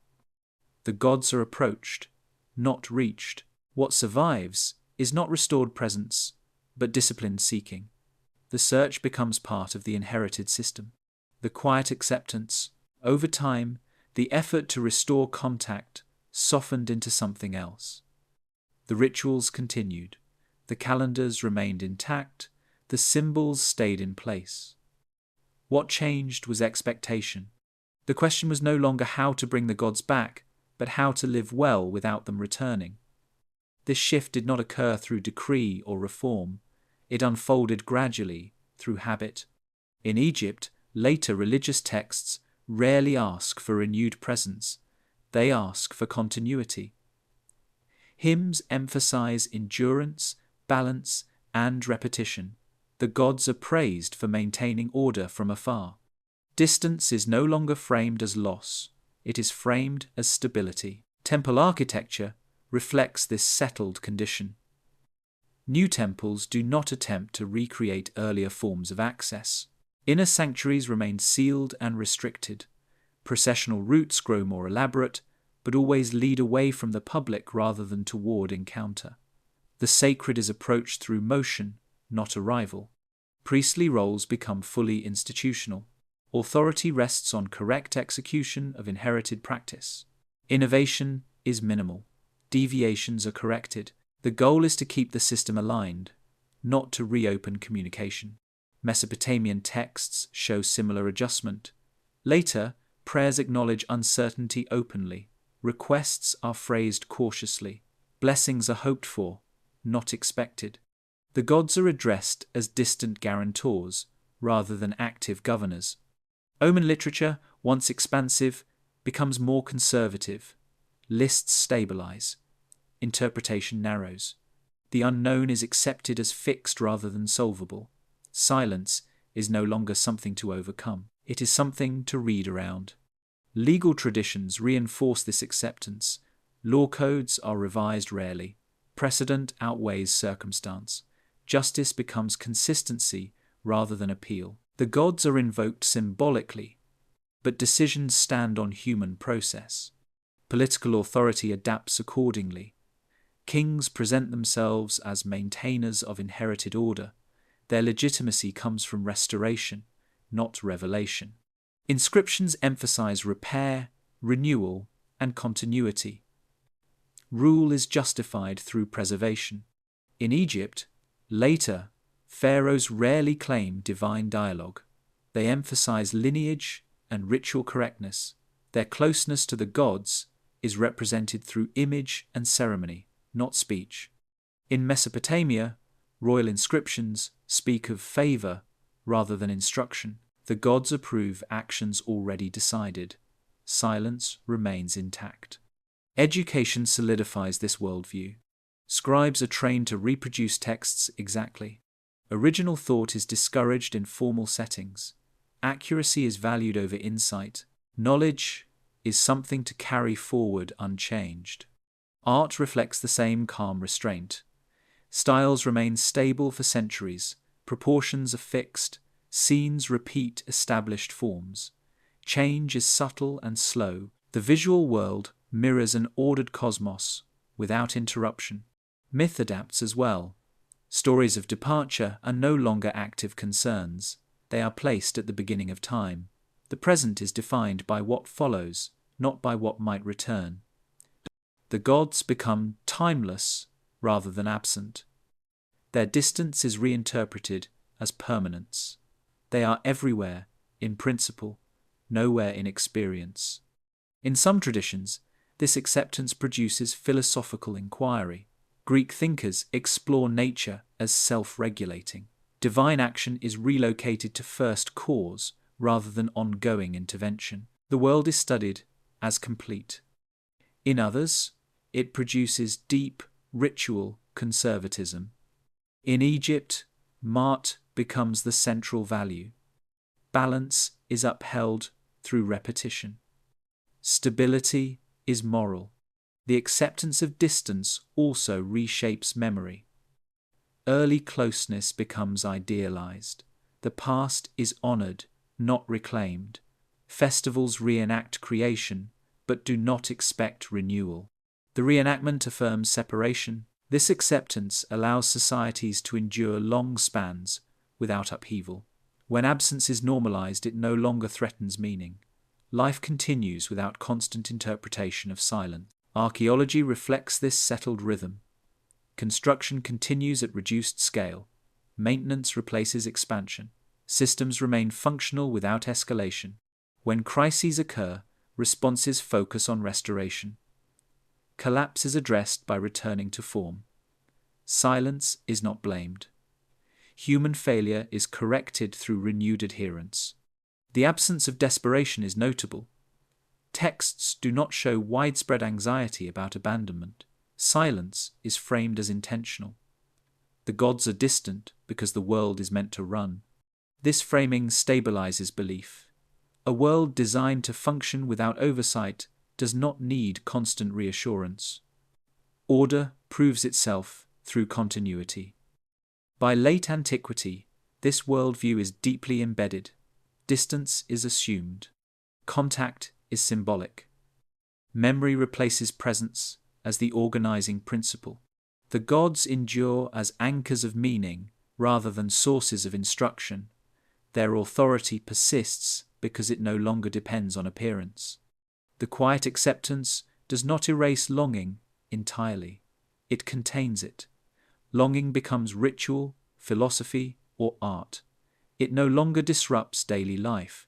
The gods are approached, not reached. What survives is not restored presence, but disciplined seeking. The search becomes part of the inherited system. The quiet acceptance. Over time, the effort to restore contact softened into something else. The rituals continued. The calendars remained intact. The symbols stayed in place. What changed was expectation. The question was no longer how to bring the gods back, but how to live well without them returning. This shift did not occur through decree or reform. It unfolded gradually through habit. In Egypt, later religious texts rarely ask for renewed presence. They ask for continuity. Hymns emphasize endurance, balance, and repetition. The gods are praised for maintaining order from afar. Distance is no longer framed as loss. It is framed as stability. Temple architecture reflects this settled condition. New temples do not attempt to recreate earlier forms of access. Inner sanctuaries remain sealed and restricted. Processional routes grow more elaborate, but always lead away from the public rather than toward encounter. The sacred is approached through motion, not a rival. Priestly roles become fully institutional. Authority rests on correct execution of inherited practice. Innovation is minimal. Deviations are corrected. The goal is to keep the system aligned, not to reopen communication. Mesopotamian texts show similar adjustment. Later, prayers acknowledge uncertainty openly. Requests are phrased cautiously. Blessings are hoped for, not expected. The gods are addressed as distant guarantors rather than active governors. Omen literature, once expansive, becomes more conservative. Lists stabilize. Interpretation narrows. The unknown is accepted as fixed rather than solvable. Silence is no longer something to overcome. It is something to read around. Legal traditions reinforce this acceptance. Law codes are revised rarely. Precedent outweighs circumstance. Justice becomes consistency rather than appeal. The gods are invoked symbolically, but decisions stand on human process. Political authority adapts accordingly. Kings present themselves as maintainers of inherited order. Their legitimacy comes from restoration, not revelation. Inscriptions emphasize repair, renewal, and continuity. Rule is justified through preservation. In Egypt, later, pharaohs rarely claim divine dialogue. They emphasize lineage and ritual correctness. Their closeness to the gods is represented through image and ceremony, not speech. In Mesopotamia, royal inscriptions speak of favor rather than instruction. The gods approve actions already decided. Silence remains intact. Education solidifies this worldview. Scribes are trained to reproduce texts exactly. Original thought is discouraged in formal settings. Accuracy is valued over insight. Knowledge is something to carry forward unchanged. Art reflects the same calm restraint. Styles remain stable for centuries. Proportions are fixed. Scenes repeat established forms. Change is subtle and slow. The visual world mirrors an ordered cosmos without interruption. Myth adapts as well. Stories of departure are no longer active concerns. They are placed at the beginning of time. The present is defined by what follows, not by what might return. The gods become timeless rather than absent. Their distance is reinterpreted as permanence. They are everywhere, in principle, nowhere in experience. In some traditions, this acceptance produces philosophical inquiry. Greek thinkers explore nature as self-regulating. Divine action is relocated to first cause rather than ongoing intervention. The world is studied as complete. In others, it produces deep ritual conservatism. In Egypt, Ma'at becomes the central value. Balance is upheld through repetition. Stability is moral. The acceptance of distance also reshapes memory. Early closeness becomes idealized. The past is honored, not reclaimed. Festivals reenact creation, but do not expect renewal. The reenactment affirms separation. This acceptance allows societies to endure long spans without upheaval. When absence is normalized, it no longer threatens meaning. Life continues without constant interpretation of silence. Archaeology reflects this settled rhythm. Construction continues at reduced scale. Maintenance replaces expansion. Systems remain functional without escalation. When crises occur, responses focus on restoration. Collapse is addressed by returning to form. Silence is not blamed. Human failure is corrected through renewed adherence. The absence of desperation is notable. Texts do not show widespread anxiety about abandonment. Silence is framed as intentional. The gods are distant because the world is meant to run. This framing stabilizes belief. A world designed to function without oversight does not need constant reassurance. Order proves itself through continuity. By late antiquity, this worldview is deeply embedded. Distance is assumed. Contact is symbolic. Memory replaces presence as the organizing principle. The gods endure as anchors of meaning rather than sources of instruction. Their authority persists because it no longer depends on appearance. The quiet acceptance does not erase longing entirely. It contains it. Longing becomes ritual, philosophy, or art. It no longer disrupts daily life.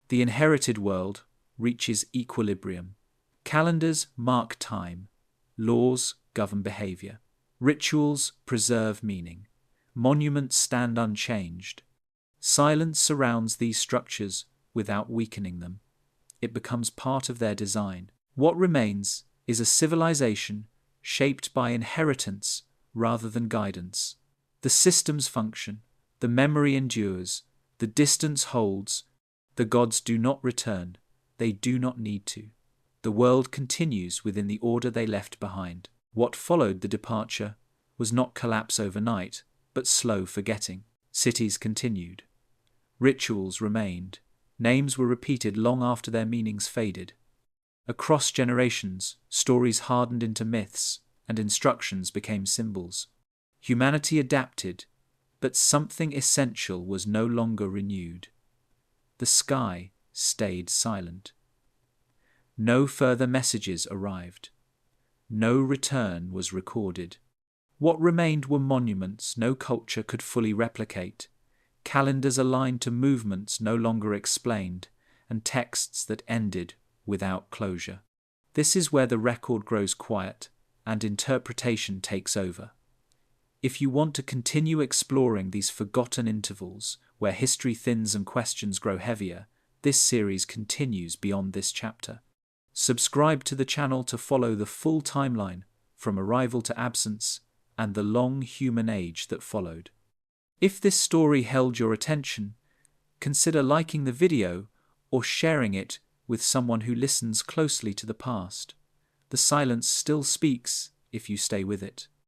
The inherited world reaches equilibrium. Calendars mark time. Laws govern behavior. Rituals preserve meaning. Monuments stand unchanged. Silence surrounds these structures without weakening them. It becomes part of their design. What remains is a civilization shaped by inheritance rather than guidance. The systems function, the memory endures, the distance holds. The gods do not return. They do not need to. The world continues within the order they left behind. What followed the departure was not collapse overnight, but slow forgetting. Cities continued. Rituals remained. Names were repeated long after their meanings faded. Across generations, stories hardened into myths, and instructions became symbols. Humanity adapted, but something essential was no longer renewed. The sky stayed silent. No further messages arrived. No return was recorded. What remained were monuments no culture could fully replicate, calendars aligned to movements no longer explained, and texts that ended without closure. This is where the record grows quiet and interpretation takes over. If you want to continue exploring these forgotten intervals where history thins and questions grow heavier, this series continues beyond this chapter. Subscribe to the channel to follow the full timeline from arrival to absence and the long human age that followed. If this story held your attention, consider liking the video or sharing it with someone who listens closely to the past. The silence still speaks if you stay with it.